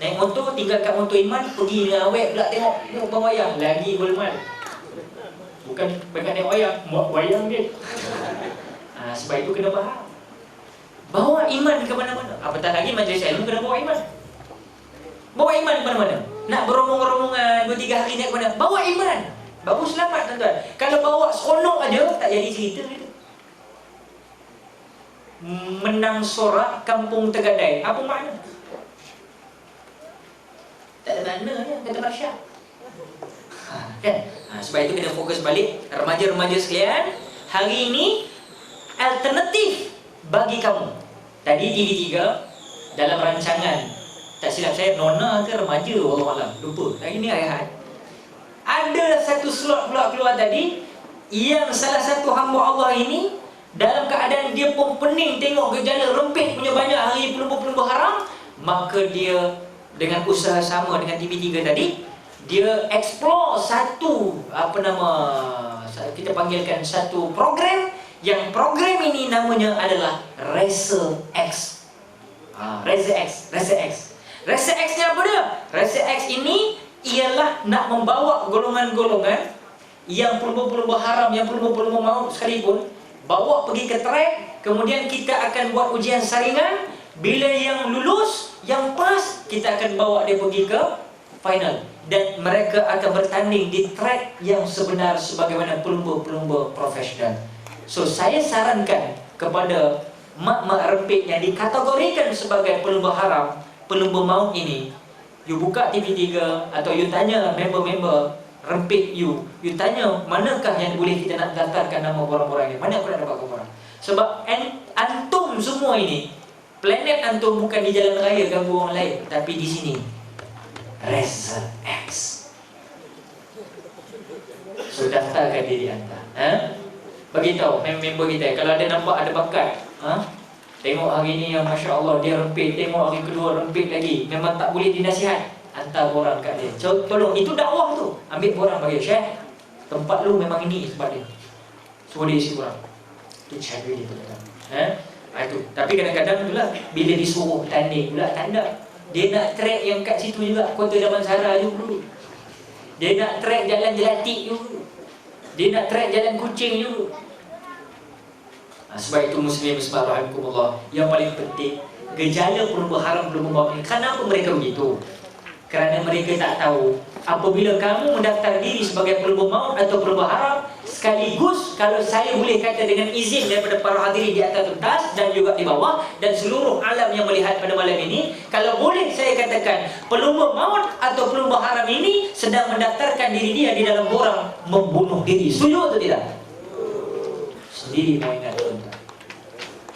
Naik motor, tinggal kat motor iman, pergi dengan awet pula tengok bang wayang, lagi berlemat. Bukan banyak tengok wayang, buat wayang dia. Sebab itu kena faham. Bawa iman ke mana-mana. Apatah lagi majlis ilmu kena bawa iman. Bawa iman ke mana-mana. Nak beromong-romongan 2-3 hari naik ke mana, bawa iman. Baru selamat tuan-tuan. Kalau bawa seronok aja, tak jadi cerita gitu. Menang sorak kampung Tegadai, apa makna? Tak ada makna ya, kata Marsha. Kan? Sebab itu kena fokus balik. Remaja-remaja sekalian, hari ini alternatif bagi kamu. Tadi TV3 dalam rancangan, tak silap saya, Nona ke remaja wallahualam, lupa. Hari ni Rehat. Ada satu slot pula keluar tadi, yang salah satu hamba Allah ini dalam keadaan dia pun pening tengok gejala rempit punya banyak hari pelumba-pelumba haram, maka dia dengan usaha sama dengan TV3 tadi, dia explore satu kita panggilkan satu program, yang program ini namanya adalah Racer X. Racer X. Rasa X-nya apa dia? Rasa X ini ialah nak membawa golongan-golongan yang pelumba-pelumba haram, yang pelumba-pelumba maut sekalipun, bawa pergi ke track. Kemudian kita akan buat ujian saringan. Bila yang lulus, yang pas, kita akan bawa dia pergi ke final. Dan mereka akan bertanding di track yang sebenar sebagaimana pelumba-pelumba profesional. So saya sarankan kepada mak-mak rempit yang dikategorikan sebagai pelumba haram, pelumba maut ini, you buka TV3 atau you tanya member-member rempit you tanya manakah yang boleh kita nak daftarkan nama orang-orang ini, mana aku nak dapat orang. Sebab antum semua ini, planet antum bukan di jalan raya ganggu orang lain, tapi di sini Reza X. So daftarkan diri anda, beritahu member kita, kalau ada nampak ada bakat, tengok hari ni yang Masya Allah dia rempit, tengok hari kedua rempit lagi, memang tak boleh dinasihat, hantar orang kat dia. Tolong, itu dakwah tu. Ambil orang bagi Syekh, tempat lu memang ini sebab dia. Suruh dia isi orang. Itu cara dia tu. Itu. Tapi kadang-kadang pula bila disuruh tanding pula tak ada. Dia nak track yang kat situ juga, Kota Damansara juga. Dia nak track jalan Jelatik juga. Dia nak track jalan Kuching juga. Sebab itu muslim subhanallah, yang paling penting gejala pelumba haram, pelumba maut ini. Kenapa mereka begitu? Kerana mereka tak tahu apabila kamu mendaftar diri sebagai pelumba maut atau pelumba haram, sekaligus kalau saya boleh kata dengan izin daripada para hadirin di atas tuntas dan juga di bawah dan seluruh alam yang melihat pada malam ini, kalau boleh saya katakan pelumba maut atau pelumba haram ini sedang mendaftarkan diri dia di dalam borang membunuh diri. Setuju atau tidak? Sendiri mau ingat tuan-tuan.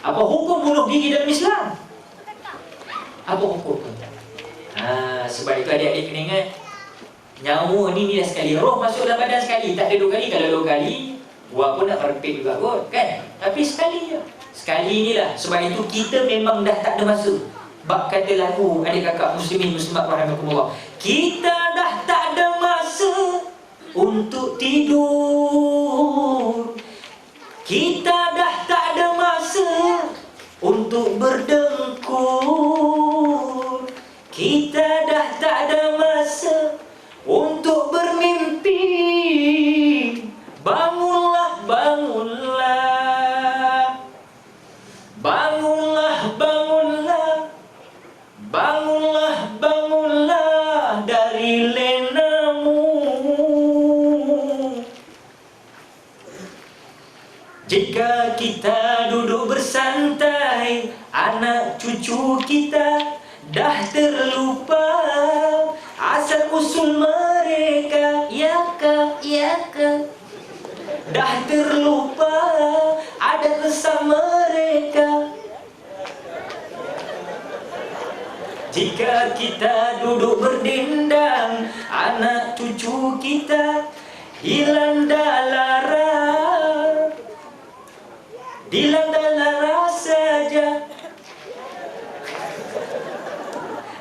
Apa hukum bunuh diri dalam Islam? Apa hukum tuan-tuan? Sebab itu adik-adik kena ingat, nyawa ni dah sekali, roh masuk dalam badan sekali, tak ada dua kali. Kalau dua kali, buat pun nak merepek juga kot, kan? Tapi sekali je. Sekali ni lah. Sebab itu kita memang dah tak ada masa. Bak kata lagu adik kakak muslimin muslimat rahimakumullah, kita dah tak ada masa untuk tidur. Kita dah tak ada masa untuk berdengkur. Kita dah tak ada masa untuk bermimpi. Bangunlah, bangunlah. Bangunlah, bangunlah. Bangunlah, bangunlah dari lenamu. Jika kita duduk bersantai, anak cucu kita dah terlupa asal usul mereka, ya ke, ya ke. Dah terlupa ada resah mereka. Jika kita duduk berdendang, anak cucu kita dilanda lara. Dilanda lara saja,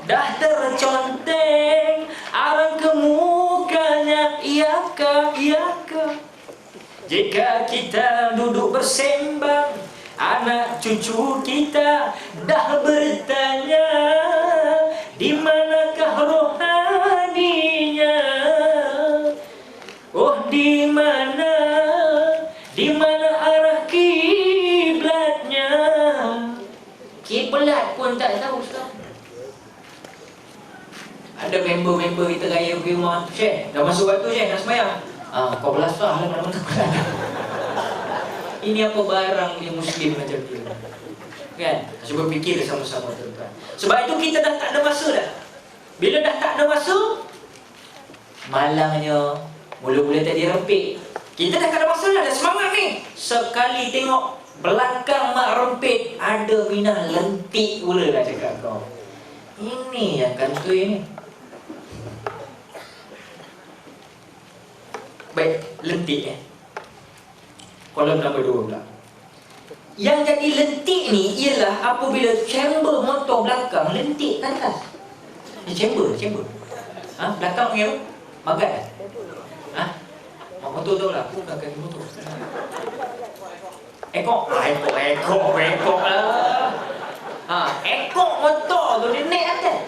dah terconteng arang ke mukanya, iya ke, iya ke. Jika kita duduk bersembang, anak cucu kita dah bertanya, di manakah rohaninya? Oh, di mana arah kiblatnya? Kiblat pun tak tahu sekarang. Ada member-member kita raya pergi rumah, Syekh, dah masuk waktu Syekh, nak sembahyang. Kau belasah lah mana-mana. Ini apa barang dia muslim macam tu, kan? Cuba fikir sama-sama tuan-tuan. Sebab itu kita dah tak ada masa dah. Bila dah tak ada masa, malangnya mula-mula tadi rempit. Kita dah tak ada masa dah semangat ni. Sekali tengok belakang mak rempit, ada minah lentik pula dah cakap kau. Ini yang kantoi ni. Baik, lentik kolom nombor 2 pula. Yang jadi lentik ni ialah apabila chamber motor belakang lentik kan atas. Ni chamber. Belakang punya apa? Magat. Motor tahu lah, aku belakang motor. Ekor lah. Ekor motor tu dia naik atas.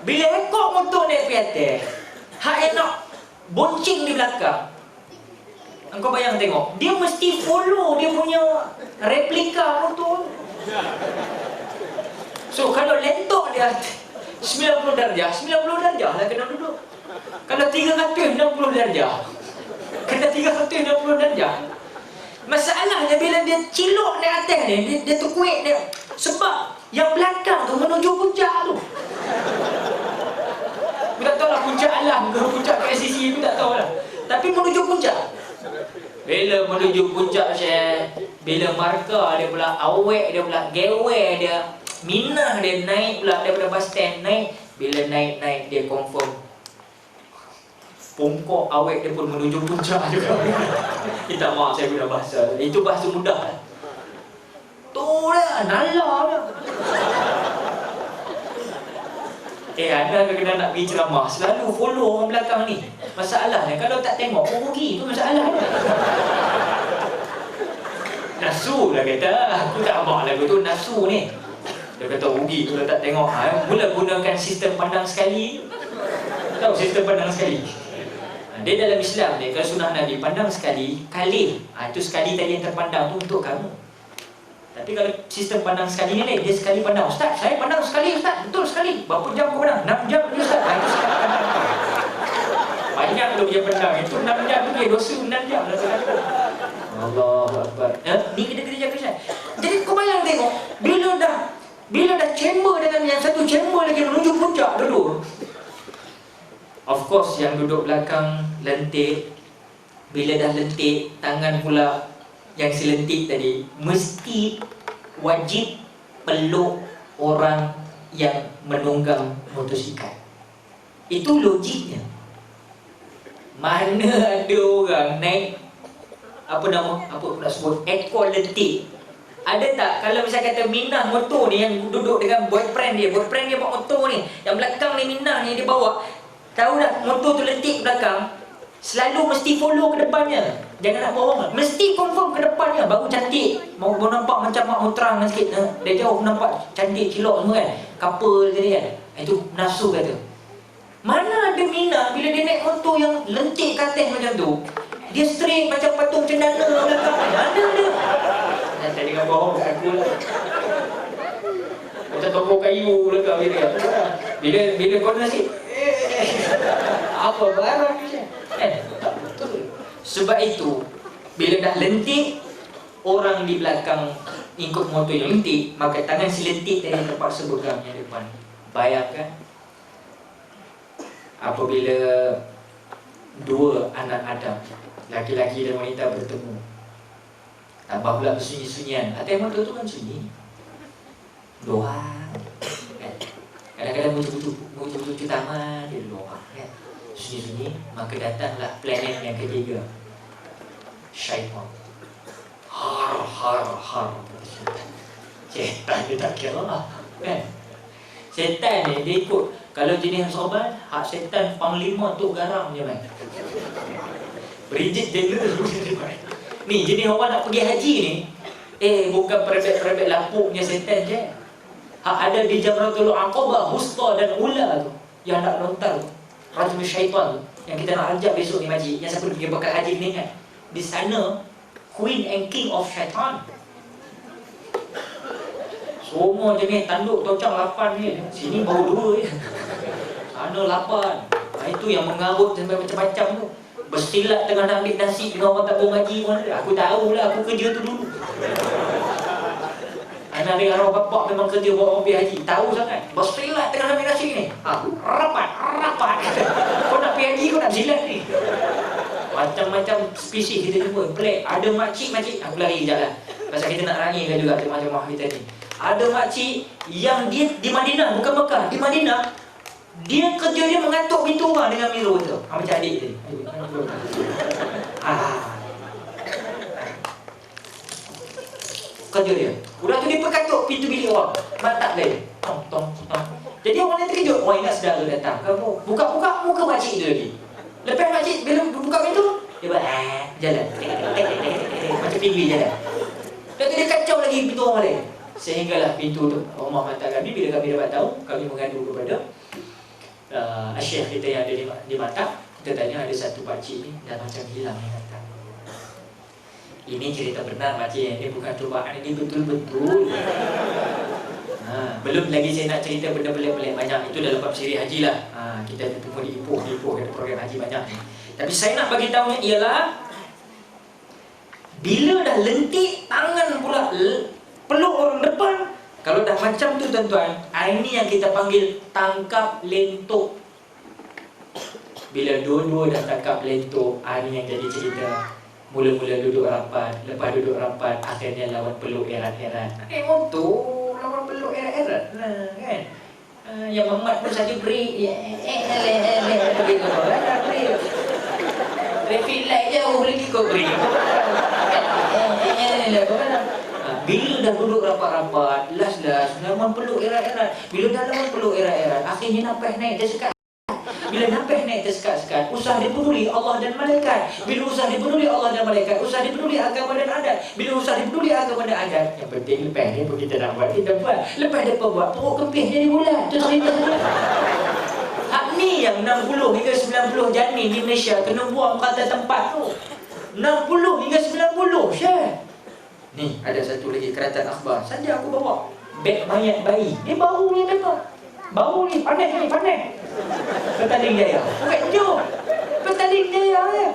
Bila ekor motor naik pergi atas, hak enak boncing di belakang. Engkau bayang tengok, dia mesti follow dia punya replika motor. So kalau lentok dia 90 darjah lah kena duduk. Kalau 360 darjah, kena 360 darjah. Masalahnya bila dia cilok naik atas ni, dia terkuik dia. Sebab yang belakang tu menuju puncak tu. Aku tak tahu lah puncak alam ke puncak KLCC, aku tak tahu lah. Tapi menuju puncak. Bila menuju puncak Syekh, bila markah dia pula awek, dia pula gewe dia, minah dia naik pula daripada bus stand naik. Bila naik dia confirm pungkok awek dia pun menuju puncak juga. Kita maaf saya guna bahasa, itu bahasa mudah. Tu dah, nalar dah. Anda kena nak pergi ceramah, selalu follow orang belakang ni. Masalahnya kalau tak tengok, rugi, tu masalah dia. Nasu lah kata, aku tak abang lagu tu, nasu ni. Dia kata rugi kalau tak tengok. Mula gunakan sistem pandang sekali. Tahu sistem pandang sekali? Dia dalam Islam ni, kalau sunnah Nabi, pandang sekali, kali. Itu sekali tadi yang terpandang tu untuk kamu. Tapi kalau sistem pandang sekali ni, dia sekali pandang. Ustaz, saya pandang sekali Ustaz, betul sekali. Berapa jam kau pandang? 6 jam ni Ustaz. Itu sekali pandang. Banyak tu dia pandang. Itu 6 jam tu dia dosa 6 jam. Allah Akbar. Ni kita jaga Ustaz. Jadi kau bayang tengok, bila dah chamber dengan yang satu chamber lagi menuju puncak dulu. Of course yang duduk belakang lentik. Bila dah lentik, tangan pula yang selentik tadi mesti wajib peluk orang yang menunggang motosikal. Itu logiknya. Mana ada orang naik apa nak sebut, ekor lentik. Ada tak kalau misal kata minah motor ni yang duduk dengan boyfriend dia bawa motor ni, yang belakang ni minah ni dia bawa. Tahu tak motor tu lentik belakang, selalu mesti follow ke depannya. Jangan nak bohong, mesti confirm ke depannya. Baru cantik, mau nampak macam mak mutrang sikit. Dari jauh nampak cantik, cilok semua kan, couple jadi kan. Itu nafsu kata. Mana ada minah bila dia naik motor yang lentik katil macam tu, dia straight macam patung cendana belakang. Mana dia? Tak dengar bohong kat aku lah. Macam toko kayu belakang dia. Bila kau nasi, apa barang ni? Tak betul. Sebab itu, bila dah lentik, orang di belakang ikut motor yang lentik, maka tangan si lentik tadi terpaksa pegang yang depan. Bayangkan apabila dua anak Adam, laki-laki dan wanita bertemu, tambah pula bersunyi-sunyian. Atas motor tu kan sunyi, doang kan? Kadang-kadang muncul taman dia doang kan, sunyi-sunyi. Maka datanglah planet yang ketiga, syaitan. Har Syaitan dia tak kira lah kan. Syaitan ni dia ikut. Kalau jenis sahabat, hak syaitan panglima untuk garam je kan. Bridget Jenner ni jenis orang nak pergi haji ni, bukan perebet-perebet lapuk punya syaitan je. Hak ada di Jamratul Aqabah, Wusta dan Ula tu, yang nak lontar tu, rajul syaitan tu, yang kita nak ajak besok ni majlis, yang siapa pergi bakal haji ni kan. Di sana Queen and King of Syaitan. Semua jenis tanduk tocang 8 ni. Sini baru 2 je, sana 8. Itu yang mengarut sampai macam-macam tu. Bersilat tengah nak ambil nasi dengan orang tabung haji pun ada. Aku tahulah, aku kerja tu dulu. Anak dengan arwah bapak memang kerja bawa orang pergi haji, tahu sangat. Bersilat tengah ambil nasi ni. Rapat. Kau nak pergi haji, kau nak silat ni. Macam-macam spesies kita jumpa. Pelik. Ada makcik, aku lari sekejap lah, pasal kita nak rangikan juga jemaah-jemaah kita ni. Ada makcik yang dia di Madinah, bukan Mekah, di Madinah. Dia kerja dia mengatuk pintu orang dengan mirror tu. Macam adik tadi. Kerja dia. Udah tu dia perkatuk pintu bilik orang. Mantap dia. Tong. Jadi orang yang terkejut. Oh, ingat saudara datang. Kamu buka muka makcik tu lagi. Lepas makcik bila buka pintu, dia buat jalan. Macam tinggi jalan. Dan dia kacau lagi pintu orang lain. Sehinggalah pintu tu rumah mata kami, bila kami dapat tahu, kami mengadu kepada Syekh kita yang ada di Batam. Kita tanya ada satu pakcik ni dah macam hilang ingatan. Ini cerita benar pakcik, ini bukan cubaan, ini betul-betul. Belum lagi saya nak cerita benda pelik-pelik banyak. Itu dalam bab siri haji lah. Kita bertemu di Ipoh ada program haji banyak ni. Tapi saya nak bagi tahu ialah bila dah lentik tangan pula peluk orang depan. Kalau dah macam tu tuan-tuan, ini yang kita panggil tangkap lentuk. Bila dua-dua dah tangkap lentuk, ini yang jadi cerita. Mula-mula duduk rapat, lepas duduk rapat, akhirnya lawan peluk erat-erat. Motor lawan peluk erat-erat kan. Yang Mamat pun saja break. Begitu lah, break. Traffic light jauh lagi kau break. Bila dah duduk rapat-rapat, last-last lawan peluk erat-erat. Bila dah lawan peluk erat-erat, akhirnya nafas naik tersekat. Bila nafas naik tersekat-sekat, usah dipeduli Allah dan malaikat. Bila usah dipeduli Allah dan malaikat, usah dipeduli agama dan adat. Bila usah dipeduli agama dan adat, yang penting lepas ni pun kita nak buat, kita buat. Lepas dia buat, perut kempis jadi bulat. Itu cerita dia. Hak ni yang 60 hingga 90 janin di Malaysia kena buang kata tempat tu. 60 hingga 90, Syekh. Ni ada satu lagi keratan akhbar. Saja aku bawa beg mayat bayi. Ni bau ni tengok. Bau ni panas ni, panas. Petaling Jaya. Bukan jom. Petaling Jaya ya.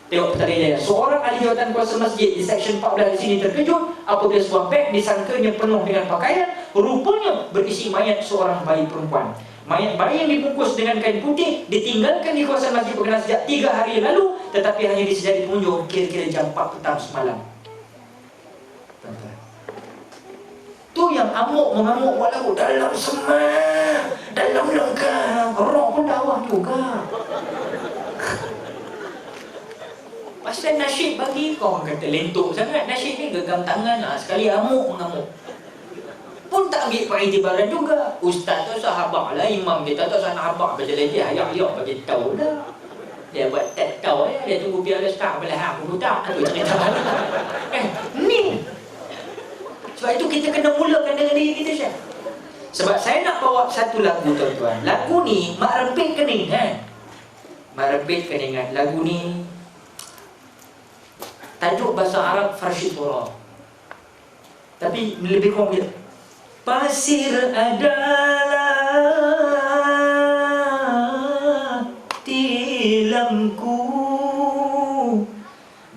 Tengok Petaling Jaya. Seorang ahli jawatan kuasa masjid di seksyen 14 di sini terkejut apabila sebuah beg disangkanya penuh dengan pakaian, rupanya berisi mayat seorang bayi perempuan. Mayat bayi yang dibungkus dengan kain putih ditinggalkan di kawasan masjid berkenaan sejak 3 hari lalu, tetapi hanya disediakan pengunjung kira-kira jam 4 petang semalam. Tu yang amuk mengamuk walau dalam semak, dalam lengkap, roh pun dakwah juga. Pasal nasyid bagi kau, orang kata lentuk sangat. Nasyid ni genggam tangan lah, sekali amuk mengamuk pun tak ambil periktibaran juga. Ustaz tu sahabat lah, imam kita tu sahabat berjalan dia, ayak-ayak bagi tahu lah. Dia buat tak tahu ya, dia tunggu biar dia start belah aku budak. Itu cerita ni. Sebab itu kita kena mulakan dengan diri kita, Syekh. Sebab saya nak bawa satu lagu tuan-tuan. Lagu ni mak rempit kening kan. Mak rempit keningan. Lagu ni tajuk bahasa Arab Farshitura. Tapi lebih kurang dia. Pasir adalah tilamku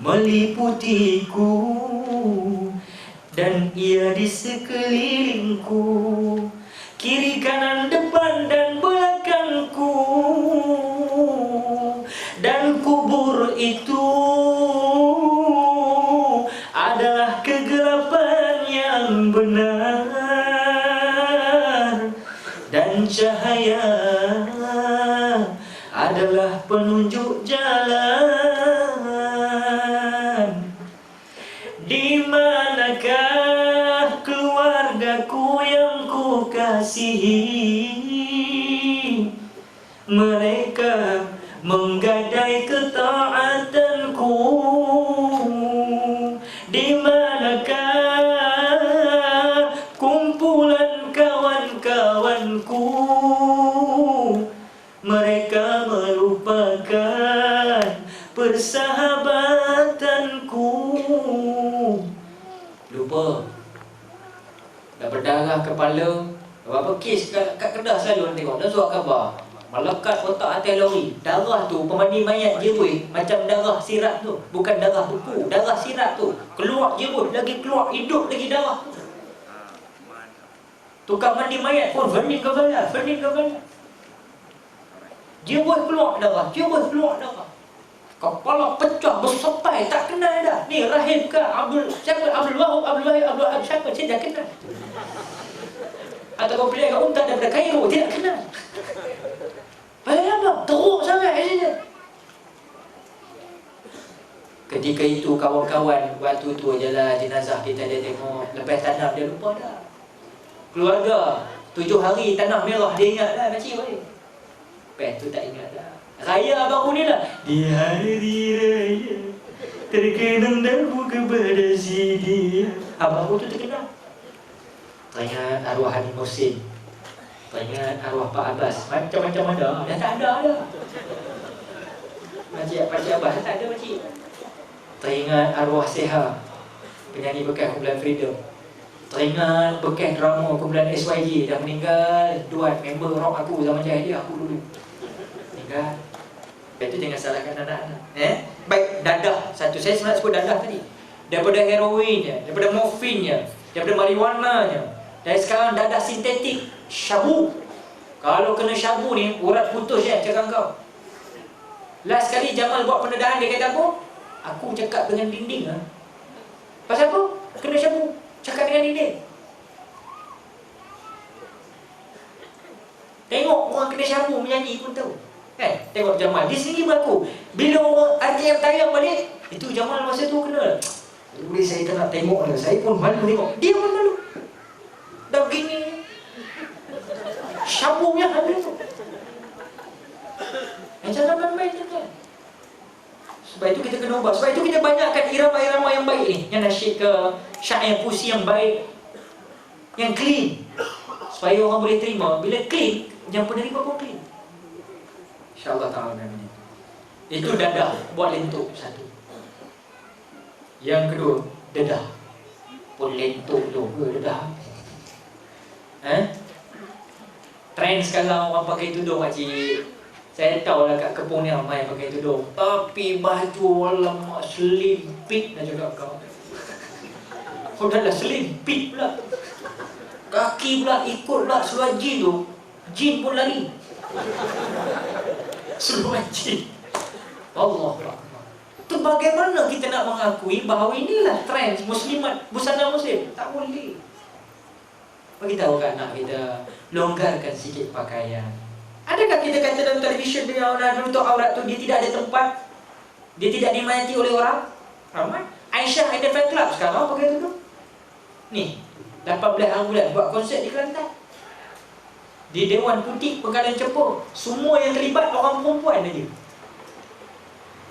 meliputiku dan ia di sekelilingku, kiri kanan depan dan belakangku, dan kubur itu adalah kegelapan yang benar, dan cahaya adalah penunjuk jalan. Di manakah keluargaku yang ku kasihi? Mereka menggadai ketaatanku. Di manakah kumpulan kawan-kawanku? Mereka melupakan persahabatanku. Lupa. Dah berdarah kepala. Berapa kes kat Kedah selalu orang tengok. Dah surat khabar. Melekat otak atas lori. Darah tu pemandi mayat jeruih. Macam darah sirat tu. Bukan darah buku. Darah sirat tu. Keluar jeruih. Lagi keluar hidup lagi darah tu. Tukang mandi mayat pun fening kepala. Fening kepala. Jeruih keluar darah. Jeruih keluar darah. Kepala pecah bersepai tak kenal dah. Ni Rahim ke Abdul siapa? Abdul Wahab, Abdul Wahid, Abdul Wahab siapa? Saya tak kenal. Atau kau pilih kat Unta daripada Cairo, tidak kenal. Apa? Teruk sangat saja. Ketika itu kawan-kawan waktu tu jelah jenazah kita dia tengok, lepas tanam dia lupa dah. Keluarga 7 hari tanah merah dia ingat dah makcik balik. Lepas tu tak ingat dah. Raya abang ni lah. Di hari raya terkenang dahu kepada si dia. Abang tu terkenal. Teringat arwah Haji Muhsin. Teringat arwah Pak Abbas. Macam-macam ada. Dah tak ada dah. Pakcik Abbas tak ada pakcik. Teringat arwah Seha, penyanyi bekas kumpulan Freedom. Teringat bekas drama kumpulan SYG, dah meninggal. Duat member rock aku zaman jahiliah aku dulu. Meninggal. Lepas tu jangan salahkan anak-anak. Baik, dadah. Satu, saya sebenarnya sebut dadah tadi. Daripada heroinnya, daripada morfinnya, daripada marijuananya. Dan sekarang dadah sintetik, syabu. Kalau kena syabu ni, urat putus je cakap kau. Last kali Jamal buat pendedahan, dia kata apa? Aku cakap dengan dinding lah. Pasal apa? Kena syabu. Cakap dengan dinding. Tengok orang kena syabu menyanyi pun tahu. Tengok Jamal. Dia sendiri berlaku. Bila orang RTM tayang balik, itu Jamal masa tu kena. Boleh saya tak nak tengok lah. Saya pun malu tengok. Dia pun malu. Dah begini. Syabu yang ada tu. Jangan main-main je. Sebab itu kita kena ubah. Sebab itu kita banyakkan irama-irama yang baik ni. Yang nasyid ke syair puisi yang baik, yang clean, supaya orang boleh terima. Bila clean, yang penerima pun clean. InsyaAllah ta'ala. Itu dadah. Buat lentuk satu. Yang kedua, dedah. Pun lentuk tu dedah. Trend sekarang orang pakai tudung makcik. Saya tahu lah kat Kepung ni ramai pakai tudung. Tapi baju alamak selimpit dah cakap kau. Kau dah lah selimpit pula. Kaki pula ikut pula seluar jin tu. Jin pun lari. Seluar jin. Allah. Tu bagaimana kita nak mengakui bahawa inilah trend muslimat busana muslim? Tak boleh. Bagi tahu kat anak kita, longgarkan sikit pakaian. Adakah kita kata dalam televisyen dia orang menutup aurat tu dia tidak ada tempat? Dia tidak diminati oleh orang? Ramai. Aisyah Idol Fan Club sekarang pakai tu. Ni, 18 hari bulan buat konsert di Kelantan. Di Dewan Putih Pengadilan Cepu. Semua yang terlibat orang perempuan aja.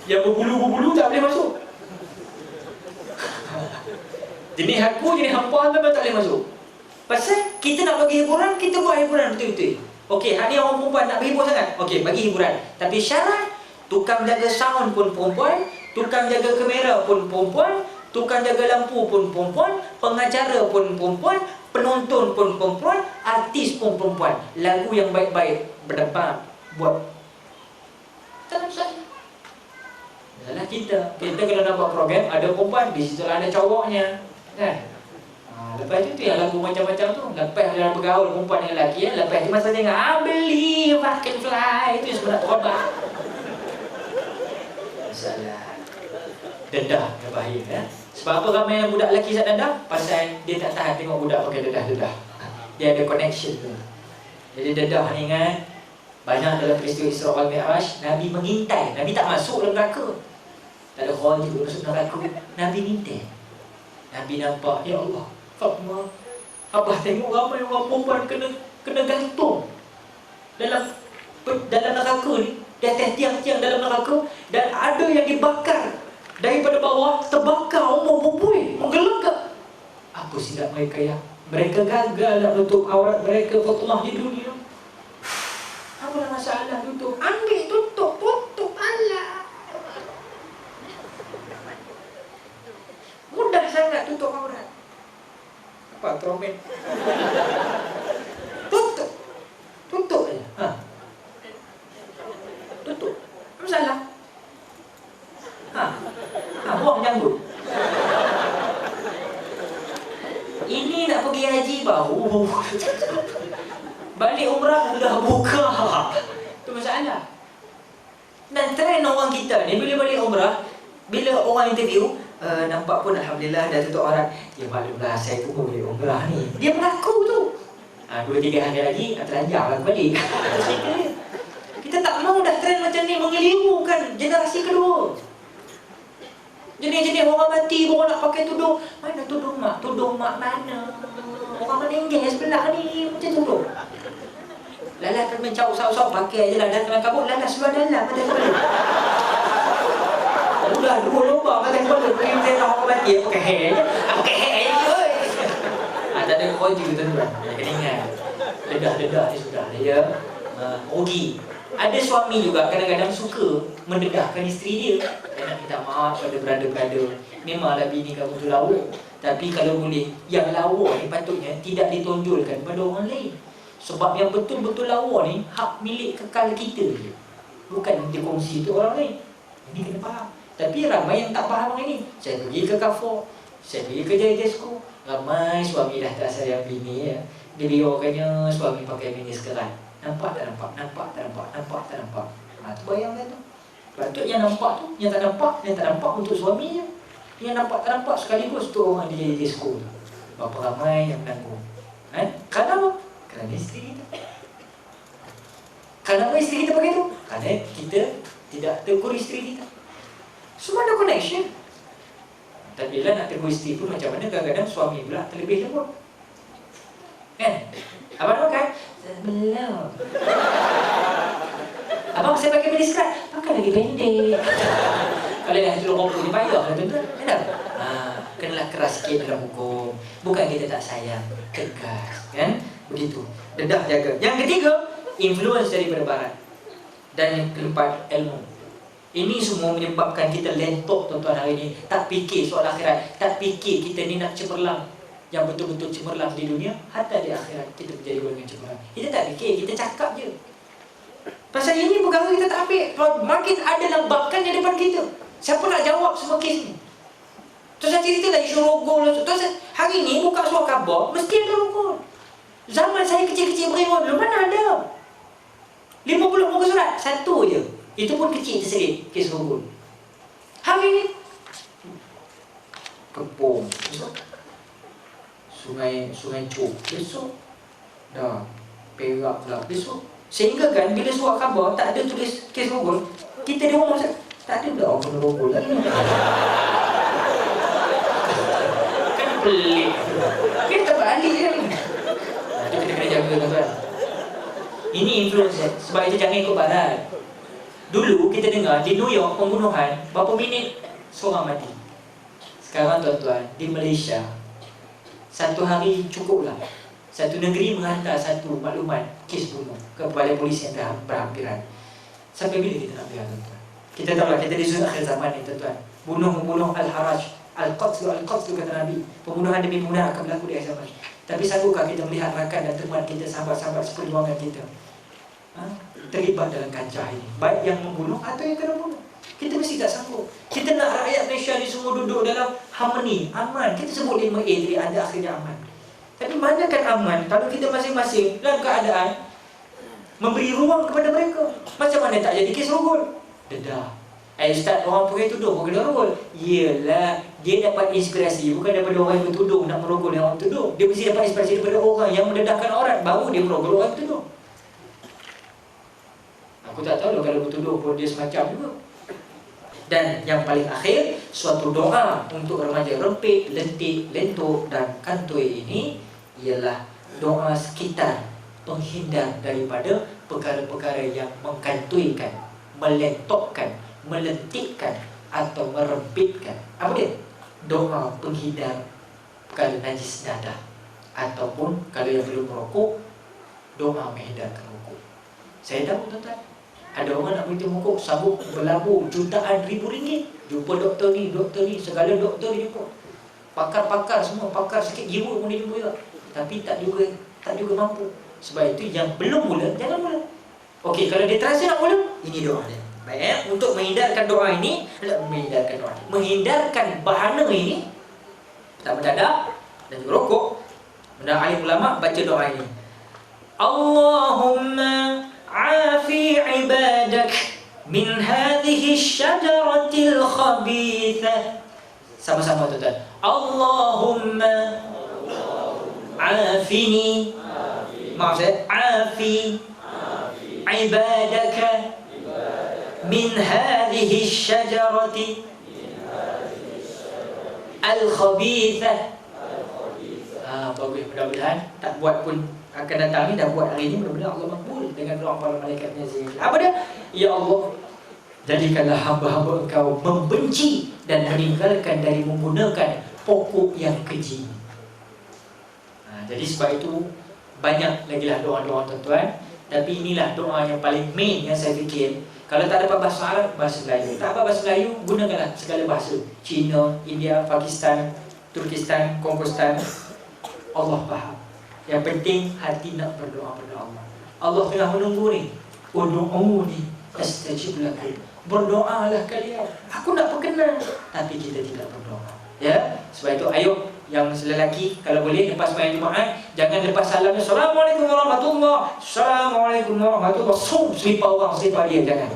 Yang berbulu-berbulu tak boleh masuk. Jenis aku, jenis hampa memang tak boleh masuk. Pasal kita nak bagi hiburan, kita buat hiburan betul-betul. Okey, hari ni orang perempuan nak berhibur sangat. Okey, bagi hiburan. Tapi syarat, tukang jaga sound pun perempuan, tukang jaga kamera pun perempuan, tukang jaga lampu pun perempuan, pengacara pun perempuan, penonton pun perempuan, artis pun perempuan. Lagu yang baik-baik berdepan buat. Tak salah. Dalam kita kalau nak buat program, ada perempuan, di situ ada cowoknya. Kan? Lepas tu yang lagu macam-macam tu. Lepas dalam bergaul perempuan dengan lelaki, lepas tu masa tengok I believe I can fly, itu yang sebenarnya terbang. Masalah dedah yang bahaya. Sebab apa ramai yang budak lelaki sat dedah? Pasal dia tak tahan tengok budak pakai dedah-dedah. Dia ada connection tu. Jadi dedah ni kan, banyak dalam peristiwa Isra wal Mi'raj, Nabi mengintai. Nabi tak masuk dalam neraka. Tak ada orang juga masuk neraka. Nabi ngintai. Nabi nampak, ya Allah, Fatma, Abah tengok ramai orang perempuan kena gantung dalam neraka ni, di atas tiang-tiang dalam neraka, dan ada yang dibakar daripada bawah, terbakar umur berbuih, menggelengkap. Apa silap mereka ya? Mereka gagal nak tutup aurat mereka Fatimah di dunia. Apalah masalah tutup? Ambil tutup Allah. Mudah sangat tutup aurat. Apa tromen? Tutup je. Tutup. Apa salah? Buang janggut. Ini nak pergi haji baru. Balik umrah dah buka. Itu masalah. Dan trend orang kita ni bila balik umrah, bila orang interview, nampak pun Alhamdulillah dah tutup aurat. Ya maklumlah saya pun boleh umrah ni. Dia mengaku tu. 2-3 hari lagi terlanjang lah balik. Kita tak mahu dah trend macam ni mengelirukan generasi kedua. Jenis-jenis orang mati orang nak pakai tudung. Mana tudung mak? Tudung mak mana? Orang meninggal sebelah ni macam tudung. Lalas kan mencau-sau-sau pakai je lah. Dan tengah kabut lalas seluar dalam macam tu. Udah 2 lubang macam tu. Pergi tengok orang mati pakai hair je. Pakai hair je. Tak ada koji tu tuan-tuan. Kena ingat. Dedah-dedah ni sudah dia rugi. Ada suami juga kadang-kadang suka mendedahkan isteri dia. Dia nak minta maaf pada brother-brother. Memanglah bini kamu tu lawa, tapi kalau boleh, yang lawa ni patutnya tidak ditonjolkan pada orang lain. Sebab yang betul-betul lawa ni hak milik kekal kita je, bukan dikongsi untuk orang lain. Ini kena faham. Tapi ramai yang tak faham ini. Saya pergi ke Carrefour, saya pergi ke Jesco, ramai suami dah tak sayang bini ya. Dibiarkannya suami pakai mini skirt. Nampak tak nampak? Nampak tak nampak? Nampak tak nampak? Tu bayangkan tu. Patut yang nampak tu, yang tak nampak untuk suami je. Yang nampak tak nampak sekaligus tu orang dia jadi disco tu. Berapa ramai yang menanggung. Kenapa? Kerana isteri kita. Kenapa isteri kita begitu? Kerana kita tidak tegur isteri kita. Semua ada connection. Tapi bila nak tegur isteri pun macam mana, kadang-kadang suami pula terlebih lembut. Kan? Abang makan? Belum. Abang saya pakai beli skirt, pakai lagi pendek. Kalau dah dulu kompul ni payah lah tuan-tuan. Kenapa? Kenalah keras sikit dalam hukum. Bukan kita tak sayang, tegas. Kan? Begitu. Dedah jaga. Yang ketiga, influence daripada barat. Dan yang keempat, ilmu. Ini semua menyebabkan kita lentok tuan-tuan hari ini. Tak fikir soal akhirat. Tak fikir kita ni nak cemerlang. Yang betul-betul cemerlang di dunia, hatta di akhirat kita menjadi golongan cemerlang. Kita tak fikir, kita cakap je. Pasal ini perkara kita tak ambil. Makin ada lambakan di depan kita. Siapa nak jawab semua kes ni? Terus saya cerita lah isu rogol. Terus hari ni buka surat khabar, mesti ada rogol. Zaman saya kecil-kecil beriman dulu, mana ada? 50 muka surat, satu je. Itu pun kecil terselit, kes rogol. Hari ni Kepung besok, Sungai Cuk besok, dah Perak pula besok. Sehingga kan bila surat khabar tak ada tulis kes rogol, kita di rumah tak ada dah orang rogol lagi. Kan pelik. Kita balik kan. Itu kita kena jaga tuan-tuan. Ini influencer. Sebab itu jangan ikut barat. Dulu kita dengar di New York pembunuhan berapa minit seorang mati. Sekarang tuan-tuan di Malaysia satu hari cukuplah. Satu negeri menghantar satu maklumat kes bunuh ke balai polis yang berhampiran. Sampai bila kita nak biar tuan-tuan? Kita tahulah kita di zona akhir zaman ni tuan-tuan. Bunuh Al-Haraj, Al-Qatl kata Nabi. Pembunuhan demi pembunuhan akan berlaku di akhir zaman. Tapi sanggupkah kita melihat rakan dan teman kita, sahabat-sahabat seperjuangan kita terlibat dalam kancah ini, baik yang membunuh atau yang kena bunuh? Kita mesti tak sanggup. Kita nak rakyat Malaysia ni semua duduk dalam harmoni, aman. Kita sebut 5A tadi, anda akhirnya aman. Tapi manakan aman kalau kita masing-masing dalam keadaan memberi ruang kepada mereka? Macam mana tak jadi kes rogol? Dedah. Ustaz, orang pakai tudung pakai rogol. Yelah, dia dapat inspirasi bukan daripada orang yang bertudung nak merogol yang orang tudung. Dia mesti dapat inspirasi daripada orang yang mendedahkan orang, baru dia merogol orang tudung. Aku tak tahu kalau bertudung pun dia semacam juga. Dan yang paling akhir, suatu doa untuk remaja rempit, lentik, lentuk dan kantoi ini ialah doa sekitar penghindar daripada perkara-perkara yang mengkantuikan, melentokkan, melentikkan atau merempitkan. Apa dia? Doa penghindar perkara najis dadah. Ataupun kalau yang belum merokok, doa menghindarkan rokok. Saya tahu tuan-tuan, ada orang nak berhenti merokok, sabuk berlabuh jutaan ribu ringgit. Jumpa doktor ni, segala doktor dia jumpa. Pakar-pakar semua, pakar sakit jiwa pun dia jumpa juga. Tapi tak juga mampu. Sebab itu yang belum mula, jangan mula. Okey, kalau dia terasa nak mula, ini doa dia. Baik, untuk menghindarkan doa ini, menghindarkan bahana ini, tak mendadak dan juga rokok. Mendadak alim ulama baca doa ini. Allahumma afi ibadak min hadhihi syajaratil khabithah. Sama-sama tuan-tuan. Allahumma afini, maaf saya, afi ibadaka min hadhihi syajarati al-khabithah. Bagus, mudah-mudahan tak buat pun akan datang ni, dah buat hari ni, mudah-mudahan Allah makbul dengan doa para malaikatnya. Apa dia? Ya Allah, jadikanlah hamba-hamba Engkau membenci dan meninggalkan dari menggunakan pokok yang keji. Jadi sebab itu banyak lagi lah doa-doa tuan-tuan. Tapi inilah doa yang paling main yang saya fikir. Kalau tak dapat bahasa Arab, bahasa Melayu. Tak dapat bahasa Melayu, gunakanlah segala bahasa. Cina, India, Pakistan, Turkistan, Kongkostan. Allah faham. Yang penting hati nak berdoa pada Allah. Allah tengah menunggu ni. Ud'uni astajib lakum. Berdoalah kalian. Aku nak perkenal, tapi kita tidak berdoa. Ya, sebab itu ayo yang lelaki kalau boleh lepas sembahyang Jumaat jangan lepas salamnya Assalamualaikum warahmatullahi, Assalamualaikum warahmatullahi, selipar orang selipar dia, jangan.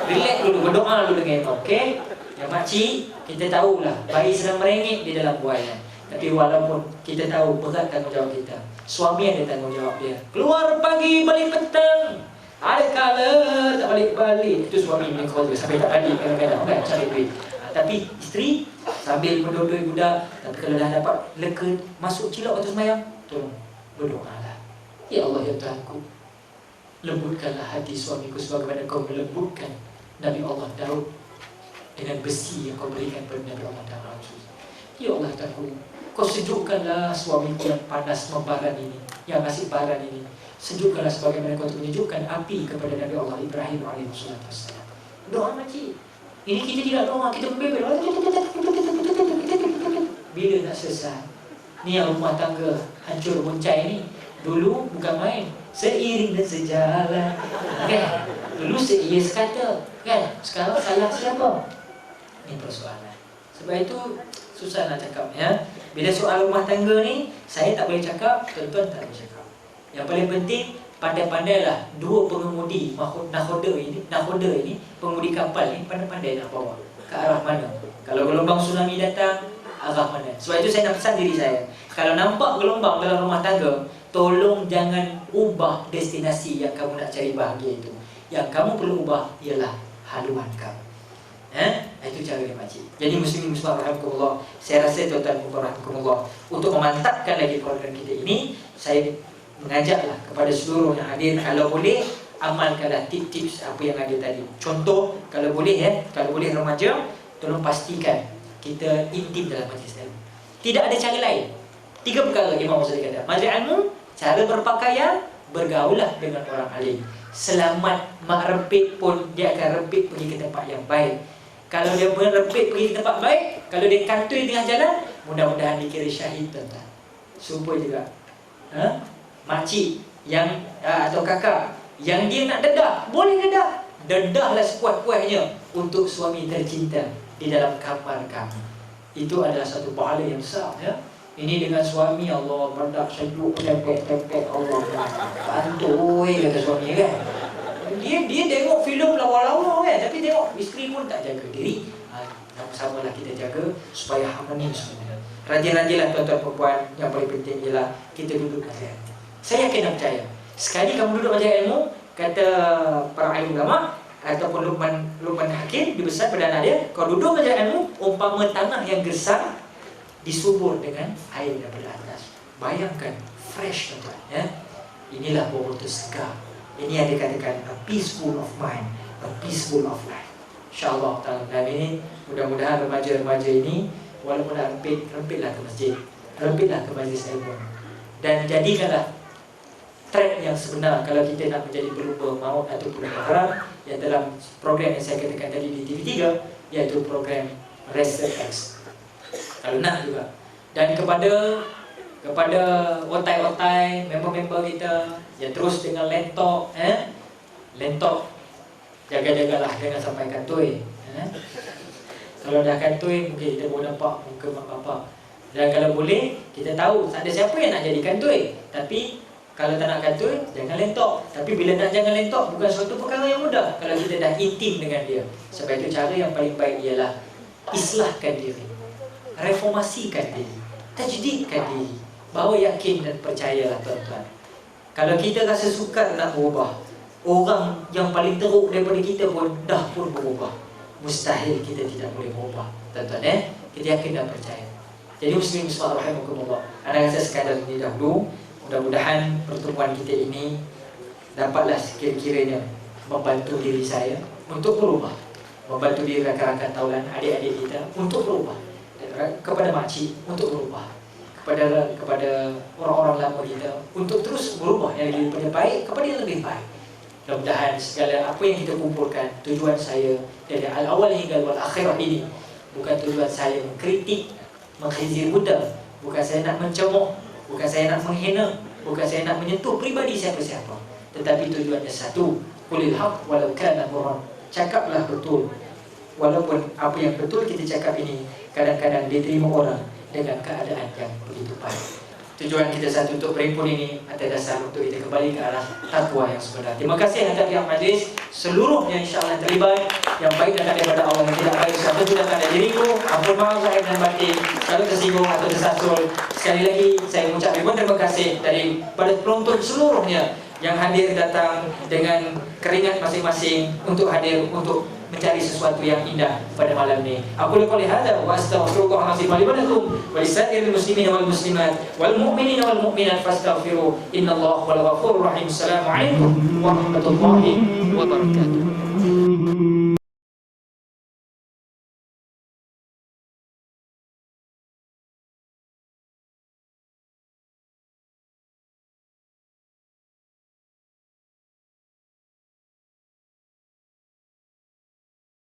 Relax dulu, berdoa dulu dengan itu, okey? Yang makcik, kita tahulah bayi sedang merengek di dalam buaian. Tapi walaupun kita tahu berat tanggungjawab kita, suami ada tanggungjawab dia. Keluar pagi balik petang, ada kala tak balik-balik. Itu suami punya keluarga sampai tak balik kadang-kadang kan cari duit. Tapi isteri sambil mendodoi budak, tapi kalau dah dapat lega masuk cilok atau semayang, tolong berdoalah. Ya Allah ya Tuhanku, lembutkanlah hati suamiku sebagaimana kau melembutkan Nabi Allah Daud dengan besi yang kau berikan kepada Nabi Allah Daud. Ya Allah Tuhanku, kau sejukkanlah suamiku yang panas membaran ini, yang asyik baran ini. Sejukkanlah sebagaimana kau menyejukkan api kepada Nabi Allah Ibrahim alaihissalam. Doa makcik. Ini kita tidak doa, kita membebel. Bila nak selesai? Ni yang rumah tangga hancur boncai ni. Dulu bukan main, seiring dan sejalan, kan? Dulu seiya sekata, kan? Sekarang salah siapa? Ini persoalan. Sebab itu susah nak cakap, ya. Bila soal rumah tangga ni, saya tak boleh cakap, tuan-tuan tak boleh cakap. Yang paling penting, pandai-pandailah dua pengemudi nakhoda ini, pengemudi kapal ni pandai-pandai nak bawa ke arah mana. Kalau gelombang tsunami datang, arah mana. Sebab itu saya nak pesan diri saya, kalau nampak gelombang dalam rumah tangga, tolong jangan ubah destinasi yang kamu nak cari bahagia itu. Yang kamu perlu ubah ialah haluan kamu. Itu cara dia makcik. Jadi muslimin muslimat rahimakumullah, saya rasa tuan-tuan rahimakumullah, untuk memantapkan lagi program kita ini, saya mengajaklah kepada seluruh yang hadir, kalau boleh amalkanlah tips-tips apa yang ada tadi. Contoh, kalau boleh kalau boleh remaja, tolong pastikan kita intim dalam majlis ilmu. Tidak ada cara lain. 3 perkara Imam Ghazali kata. Majlis ilmu, cara berpakaian, bergaullah dengan orang alim. Selamat mak rempit pun dia akan rempit pergi ke tempat yang baik. Kalau dia merempit pergi ke tempat baik, kalau dia kantoi tengah jalan, mudah-mudahan dikira syahid, tuan-tuan. Sumpah juga. Makcik yang atau kakak yang dia nak dedah, boleh dedah. Dedahlah sekuat-kuatnya untuk suami tercinta di dalam kamar kamu. Itu adalah satu pahala yang besar, ya. Ini dengan suami, Allah berdak sejuk tempek Allah. Pantui kata suami, kan. Dia tengok filem lawa-lawa, kan, tapi tengok isteri pun tak jaga diri. Sama-samalah kita jaga supaya harmoni semuanya. Rajin-rajinlah tuan-tuan perempuan. Yang paling penting ialah kita duduk kalian. Saya yakin dan percaya, sekali kamu duduk majlis ilmu, kata para alim ulama ataupun Luqman Hakim dibesar pada anak dia, kau duduk majlis ilmu umpama tanah yang gersang disubur dengan air daripada atas. Bayangkan, fresh, tuan-tuan, ya. Inilah bau segar. Ini yang dikatakan a peaceful of mind, a peaceful of life. InsyaAllah ta'ala. Dan ini mudah-mudahan remaja-remaja ini walaupun rempitlah ke masjid, rempitlah ke majlis ilmu, dan jadikanlah track yang sebenar kalau kita nak menjadi berlumba maut ataupun haram, yang dalam program yang saya katakan tadi di TV3, iaitu program Research. Kalau nak juga. Dan kepada otai-otai member-member kita yang terus dengan lentok, lentok, jaga-jagalah jangan sampai kantoi. Kalau dah kantoi, mungkin kita boleh nampak muka mak bapak. Dan kalau boleh, kita tahu tak ada siapa yang nak jadi kantoi, tapi kalau tak nak kantoi, jangan lentok. Tapi bila nak jangan lentok, bukan suatu perkara yang mudah kalau kita dah intim dengan dia. Sebab itu cara yang paling baik ialah islahkan diri, reformasikan diri, tajdidkan diri. Bahawa yakin dan percayalah, tuan-tuan. Kalau kita rasa sukar nak berubah, orang yang paling teruk daripada kita pun dah pun berubah. Mustahil kita tidak boleh berubah, tuan-tuan. Kita yakin dan percaya. Jadi muslim muslimat rahimakumullah, anda rasa sekadar ini dahulu. Mudah-mudahan pertemuan kita ini dapatlah sekira-kiranya membantu diri saya untuk berubah, membantu diri rakan-rakan taulan, adik-adik kita untuk berubah, kepada makcik untuk berubah, kepada orang-orang lama kita untuk terus berubah yang lebih baik kepada yang lebih baik. Mudah-mudahan segala apa yang kita kumpulkan, tujuan saya dari al-awal hingga al-akhirah ini bukan tujuan saya mengkritik, menghizir budak, bukan saya nak mencemooh, bukan saya nak menghina, bukan saya nak menyentuh pribadi siapa-siapa, tetapi tujuannya satu, qulil haq walau kana murran, cakaplah betul walaupun apa yang betul kita cakap ini kadang-kadang diterima orang dengan keadaan yang begitu baik. Tujuan kita satu untuk berhimpun ini atas dasar untuk kita kembali ke arah takwa yang sebenar. Terima kasih atas pihak majlis seluruhnya insya-Allah yang terlibat, yang baik datang daripada Allah, yang tidak baik satu sudah ada diriku. Ampun maaf zahir dan batin kalau tersinggung atau tersasul. Sekali lagi saya mengucap ribuan terima kasih daripada penonton seluruhnya yang hadir datang dengan keringat masing-masing untuk hadir untuk mencari sesuatu yang indah pada malam ini. Aku qouli hadza wa astaghfirullahalazim li wa lakum wa lisairil muslimin wal muslimat wal mu'minina wal mu'minat fastaghfiru innallaha wal ghafurur rahim. Assalamualaikum warahmatullahi wabarakatuh.